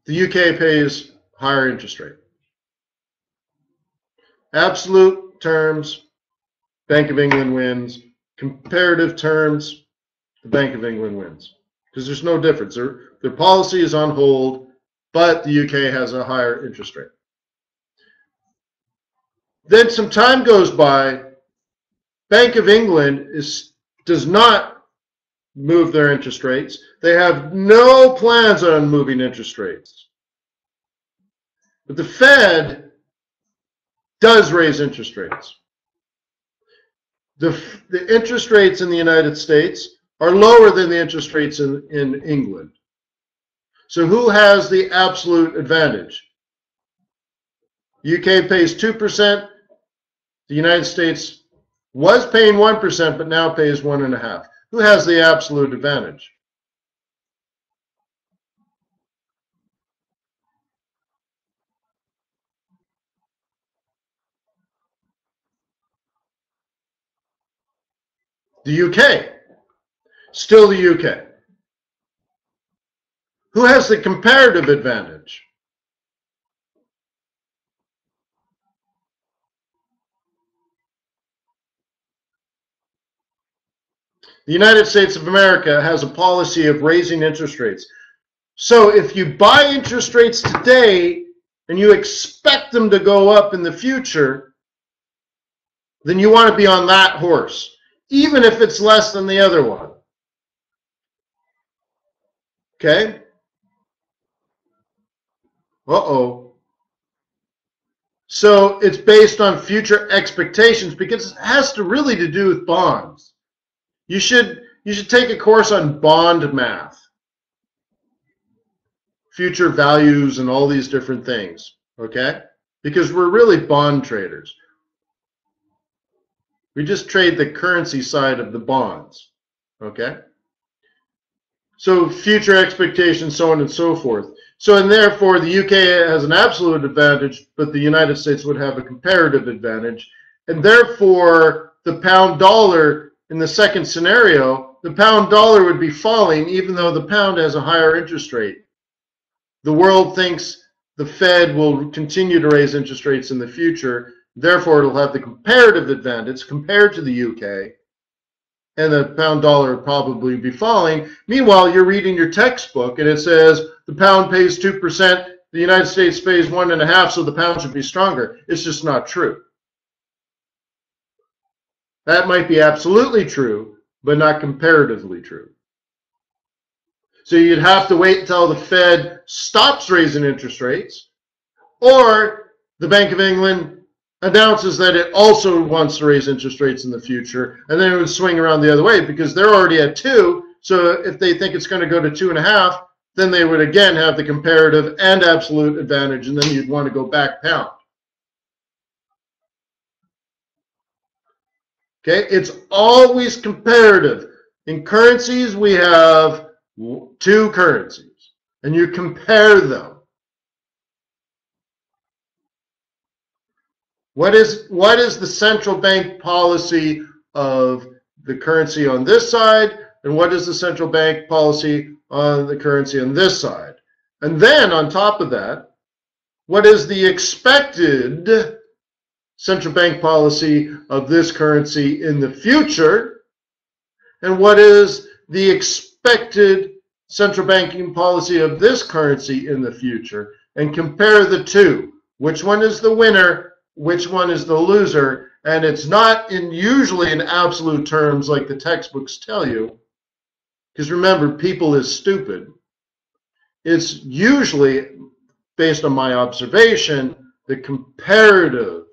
the UK pays higher interest rate. Absolute terms, Bank of England wins. Comparative terms, the Bank of England wins. Because there's no difference. Their policy is on hold, but the UK has a higher interest rate. Then some time goes by, Bank of England does not move their interest rates. They have no plans on moving interest rates. But the Fed does raise interest rates. The interest rates in the United States are lower than the interest rates in England. So who has the absolute advantage? UK pays 2%. The United States was paying 1%, but now pays 1.5%. Who has the absolute advantage? The UK. Still the UK. Who has the comparative advantage? The United States of America has a policy of raising interest rates. So if you buy interest rates today and you expect them to go up in the future, then you want to be on that horse, even if it's less than the other one. Okay? Uh-oh. So it's based on future expectations because it has to really to do with bonds. You should take a course on bond math, future values, and all these different things, okay? Because we're really bond traders. We just trade the currency side of the bonds, okay? So future expectations, so on and so forth. So, and therefore, the UK has an absolute advantage, but the United States would have a comparative advantage. And therefore, the pound dollar in the second scenario, the pound dollar would be falling even though the pound has a higher interest rate. The world thinks the Fed will continue to raise interest rates in the future. Therefore, it'll have the comparative advantage compared to the UK. And the pound dollar would probably be falling. Meanwhile, you're reading your textbook and it says the pound pays 2%, the United States pays 1.5%, so the pound should be stronger. It's just not true. That might be absolutely true, but not comparatively true. So you'd have to wait until the Fed stops raising interest rates, or the Bank of England announces that it also wants to raise interest rates in the future, and then it would swing around the other way because they're already at 2. So if they think it's going to go to 2.5, then they would again have the comparative and absolute advantage, and then you'd want to go back pound. Okay, it's always comparative. In currencies, we have 2 currencies, and you compare them. What is the central bank policy of the currency on this side, and what is the central bank policy on the currency on this side? And then on top of that, what is the expected central bank policy of this currency in the future, and what is the expected central banking policy of this currency in the future, and compare the two. Which one is the winner? Which one is the loser? And it's not usually in absolute terms like the textbooks tell you, because remember, people is stupid. It's usually, based on my observation, the comparative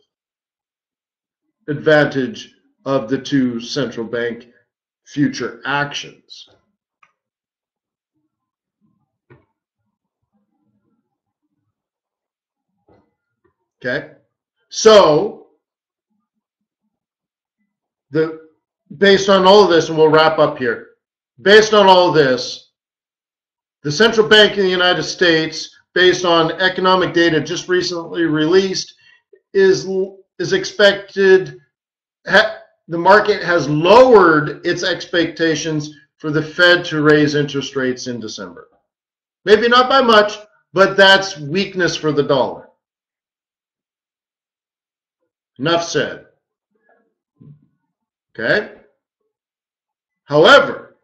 advantage of the 2 central bank future actions. Okay, so based on all of this, and we'll wrap up here. Based on all of this, the central bank in the United States, based on economic data just recently released, is expected. The market has lowered its expectations for the Fed to raise interest rates in December. Maybe not by much, but that's weakness for the dollar. Enough said. Okay? However,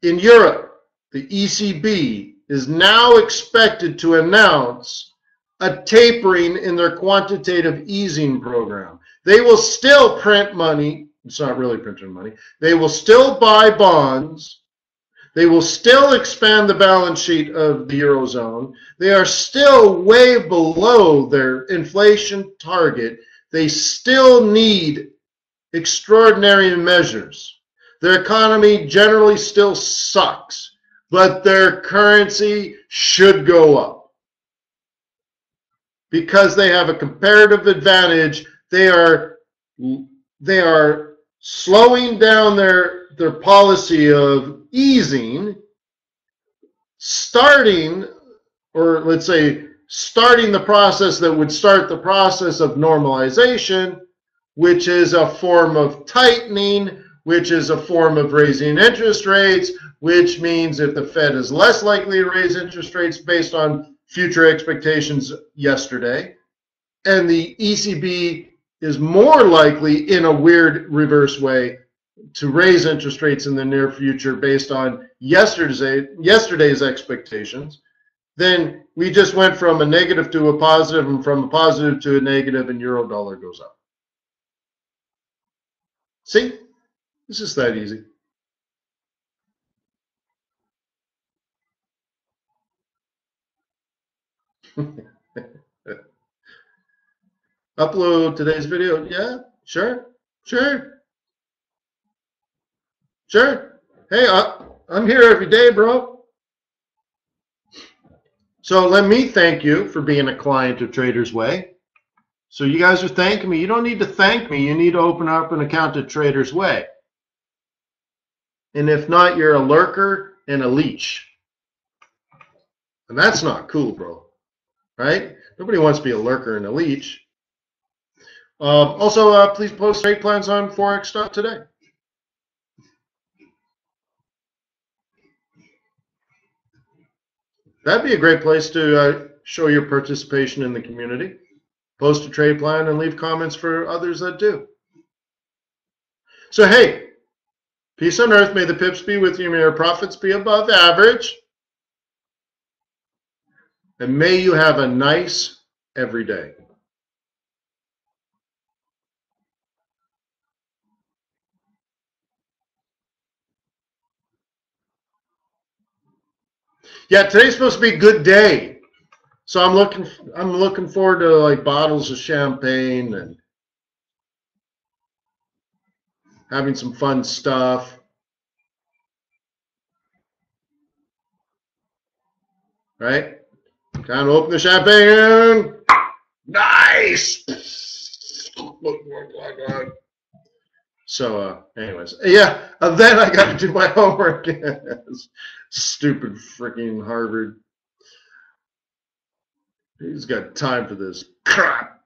in Europe, the ECB is now expected to announce a tapering in their quantitative easing program. They will still print money. It's not really printing money. They will still buy bonds. They will still expand the balance sheet of the Eurozone. They are still way below their inflation target. They still need extraordinary measures. Their economy generally still sucks, but their currency should go up because they have a comparative advantage. They are slowing down their policy of easing, starting the process that would start the process of normalization, which is a form of tightening, which is a form of raising interest rates, which means if the Fed is less likely to raise interest rates based on future expectations yesterday, and the ECB is more likely, in a weird reverse way, to raise interest rates in the near future based on yesterday's expectations, then we just went from a negative to a positive, and from a positive to a negative, and euro dollar goes up. See? It's just that easy. Upload today's video. Yeah, sure. Hey, I'm here every day, bro. So let me thank you for being a client of TradersWay. So you guys are thanking me. You don't need to thank me. You need to open up an account at TradersWay. And if not, you're a lurker and a leech. And that's not cool, bro. Right? Nobody wants to be a lurker and a leech. Also, please post trade plans on Forex.Today. That'd be a great place to show your participation in the community. Post a trade plan and leave comments for others that do. So, hey, peace on earth. May the pips be with you. May your profits be above average. And may you have a nice every day. Yeah, today's supposed to be a good day. So I'm looking forward to like bottles of champagne and having some fun stuff. Right? Time to open the champagne. Nice. So, anyways, yeah. Then I got to do my homework. Stupid freaking Harvard. He's got time for this crap.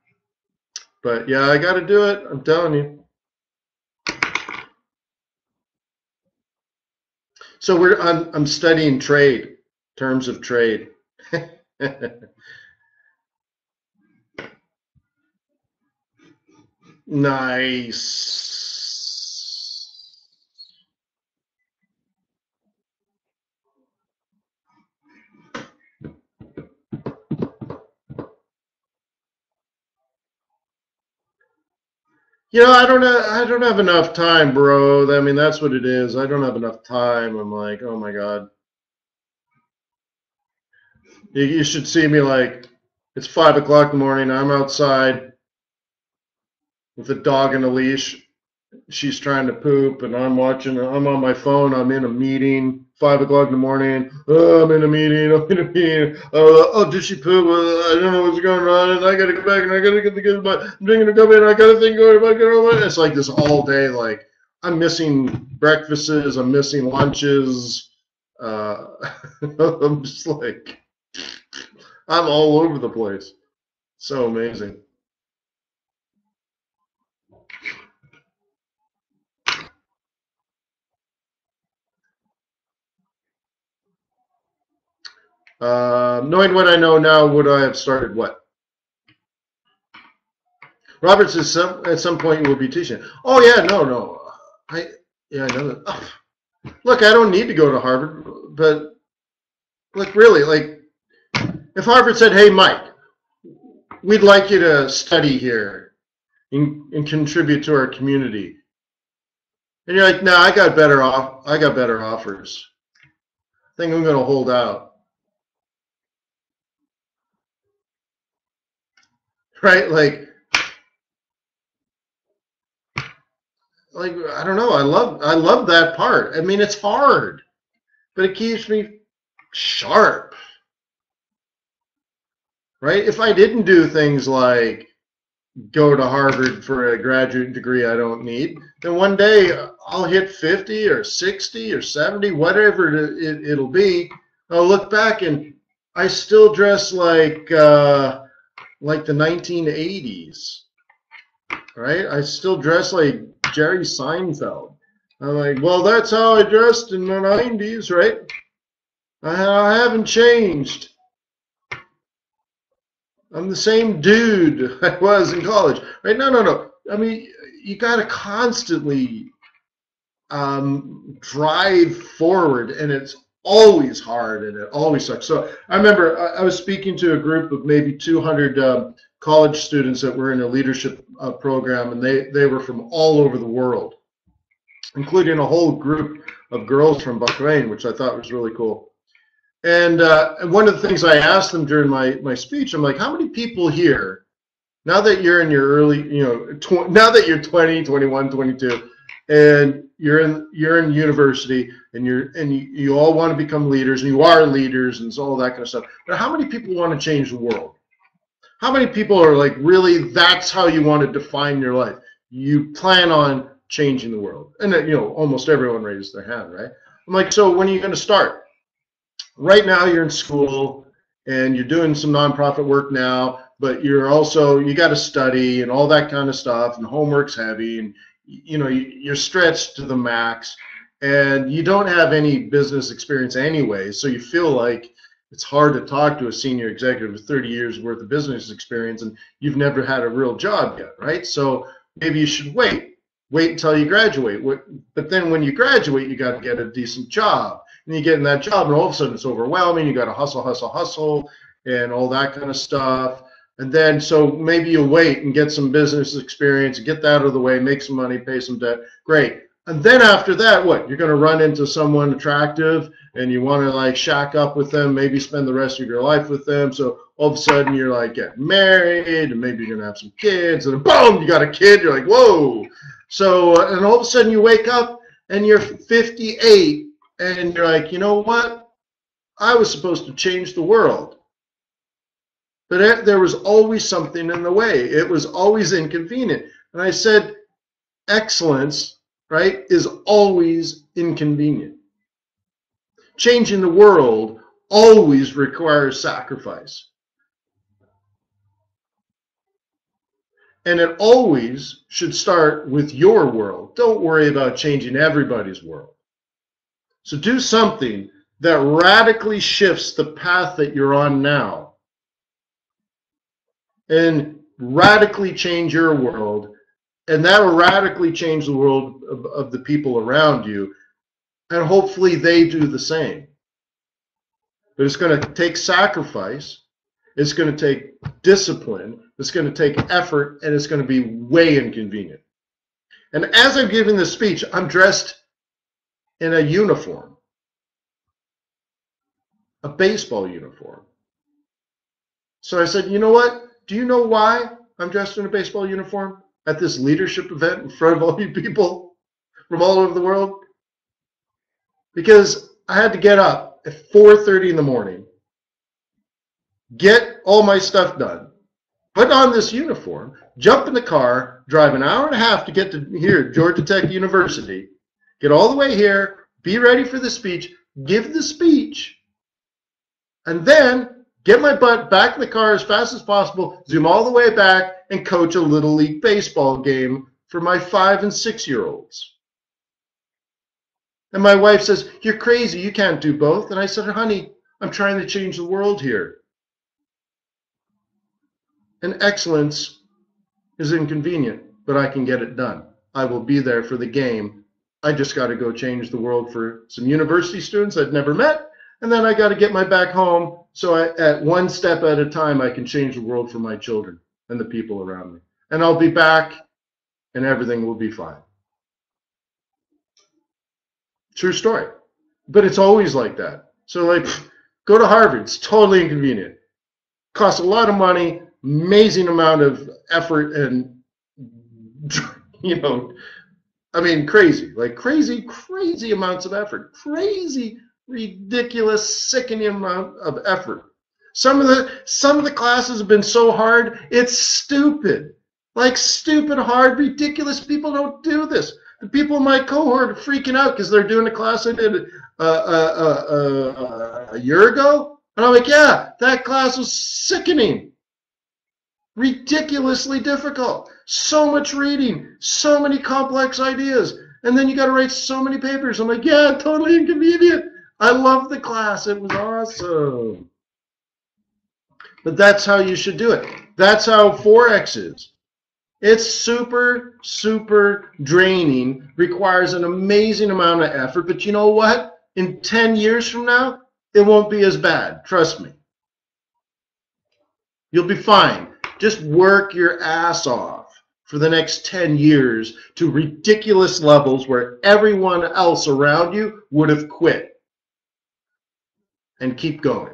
But yeah, I got to do it. I'm telling you. So I'm studying trade, terms of trade. Nice. You know, I don't have enough time, bro. I mean, that's what it is. I don't have enough time. I'm like, oh my God. You should see me like, it's 5 o'clock in the morning. I'm outside with a dog in a leash. She's trying to poop, and I'm on my phone. I'm in a meeting, 5 o'clock in the morning. Oh, I'm in a meeting. Oh, did she poop? I don't know what's going on, and I got to go back, and I got to get the kids, but I'm drinking a coffee, and I got to think about it. It's like this all day. Like, I'm missing breakfasts. I'm missing lunches. I'm just like, I'm all over the place. So amazing. Knowing what I know now, would I have started what? Robert says at some point you will be teaching. Oh yeah, no. I know that. Oh, look, I don't need to go to Harvard, but like really, like if Harvard said, "Hey, Mike, we'd like you to study here and contribute to our community," and you're like, "No, I got better offers. I think I'm going to hold out." Right? Like, like, I don't know. I love that part. I mean, it's hard, but it keeps me sharp, right? If I didn't do things like go to Harvard for a graduate degree I don't need, then one day I'll hit 50 or 60 or 70, whatever it'll be. I'll look back and I still dress like the 1980s, right? I still dress like Jerry Seinfeld. I'm like, well, that's how I dressed in the 90s, right? I haven't changed. I'm the same dude I was in college, right? No. I mean, you got to constantly drive forward, and it's always hard, and it always sucks. So I remember I was speaking to a group of maybe 200 college students that were in a leadership program, and they were from all over the world, including a whole group of girls from Bahrain, which I thought was really cool. And one of the things I asked them during my speech, I'm like, how many people here, now that you're in your early, now that you're 20, 21, 22, and you're in university, and you all want to become leaders, and you are leaders, and all that kind of stuff. But how many people want to change the world? How many people are like, really, that's how you want to define your life? You plan on changing the world? And almost everyone raised their hand, right? I'm like, so when are you going to start? Right now you're in school and you're doing some nonprofit work now, but you got to study and all that kind of stuff, and homework's heavy, and you're stretched to the max, and you don't have any business experience anyway, so you feel like it's hard to talk to a senior executive with 30 years worth of business experience, and you've never had a real job yet, right? So maybe you should wait until you graduate. But then when you graduate, you got to get a decent job. And you get in that job, and all of a sudden it's overwhelming. You got to hustle, and all that kind of stuff. And then, so maybe you'll wait and get some business experience, get that out of the way, make some money, pay some debt. Great. And then after that, what? You're going to run into someone attractive, and you want to like shack up with them, maybe spend the rest of your life with them. So all of a sudden you're like getting married, and maybe you're going to have some kids, and boom, you got a kid. You're like, whoa. So, and all of a sudden you wake up and you're 58. And you're like, you know what? I was supposed to change the world. But there was always something in the way. It was always inconvenient. And I said, excellence, right, is always inconvenient. Changing the world always requires sacrifice. And it always should start with your world. Don't worry about changing everybody's world. So do something that radically shifts the path that you're on now, and radically change your world, and that will radically change the world of the people around you, and hopefully they do the same. But it's going to take sacrifice, it's going to take discipline, it's going to take effort, and it's going to be way inconvenient. And as I'm giving this speech, I'm dressed in a uniform, a baseball uniform. So I said, you know what? Do you know why I'm dressed in a baseball uniform at this leadership event in front of all you people from all over the world? Because I had to get up at 4:30 in the morning, get all my stuff done, put on this uniform, jump in the car, drive an hour and a half to get to here, Georgia Tech University, get all the way here, be ready for the speech, give the speech, and then get my butt back in the car as fast as possible, zoom all the way back, and coach a Little League baseball game for my 5- and 6-year-olds. And my wife says, you're crazy, you can't do both. And I said, honey, I'm trying to change the world here. And excellence is inconvenient, but I can get it done. I will be there for the game. I just got to go change the world for some university students I'd never met, and then I got to get my back home so at one step at a time I can change the world for my children and the people around me. And I'll be back, and everything will be fine. True story. But it's always like that. So like, go to Harvard. It's totally inconvenient. Costs a lot of money, amazing amount of effort, and I mean, crazy, like crazy amounts of effort, crazy, ridiculous, sickening amount of effort. Some of the classes have been so hard, it's stupid, like stupid hard, ridiculous. People don't do this. The people in my cohort are freaking out because they're doing a class I did a year ago, and I'm like, yeah, that class was sickening, ridiculously difficult. So much reading, so many complex ideas, and then you got to write so many papers. I'm like, yeah, totally inconvenient. I love the class. It was awesome. But that's how you should do it. That's how Forex is. It's super, super draining, requires an amazing amount of effort. But you know what? In 10 years from now, it won't be as bad. Trust me. You'll be fine. Just work your ass off for the next 10 years to ridiculous levels where everyone else around you would have quit. And keep going.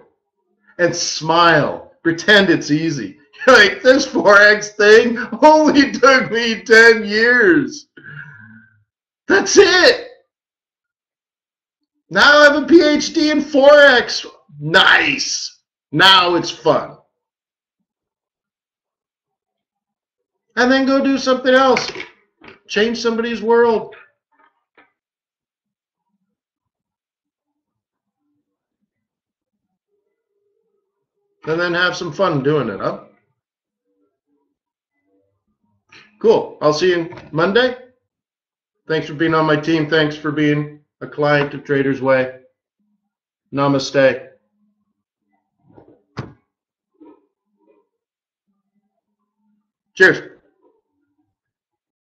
And smile. Pretend it's easy. You're like, this Forex thing only took me 10 years. That's it. Now I have a PhD in Forex. Nice. Now it's fun. And then go do something else. Change somebody's world. And then have some fun doing it, huh? Cool. I'll see you Monday. Thanks for being on my team. Thanks for being a client of TradersWay. Namaste. Cheers.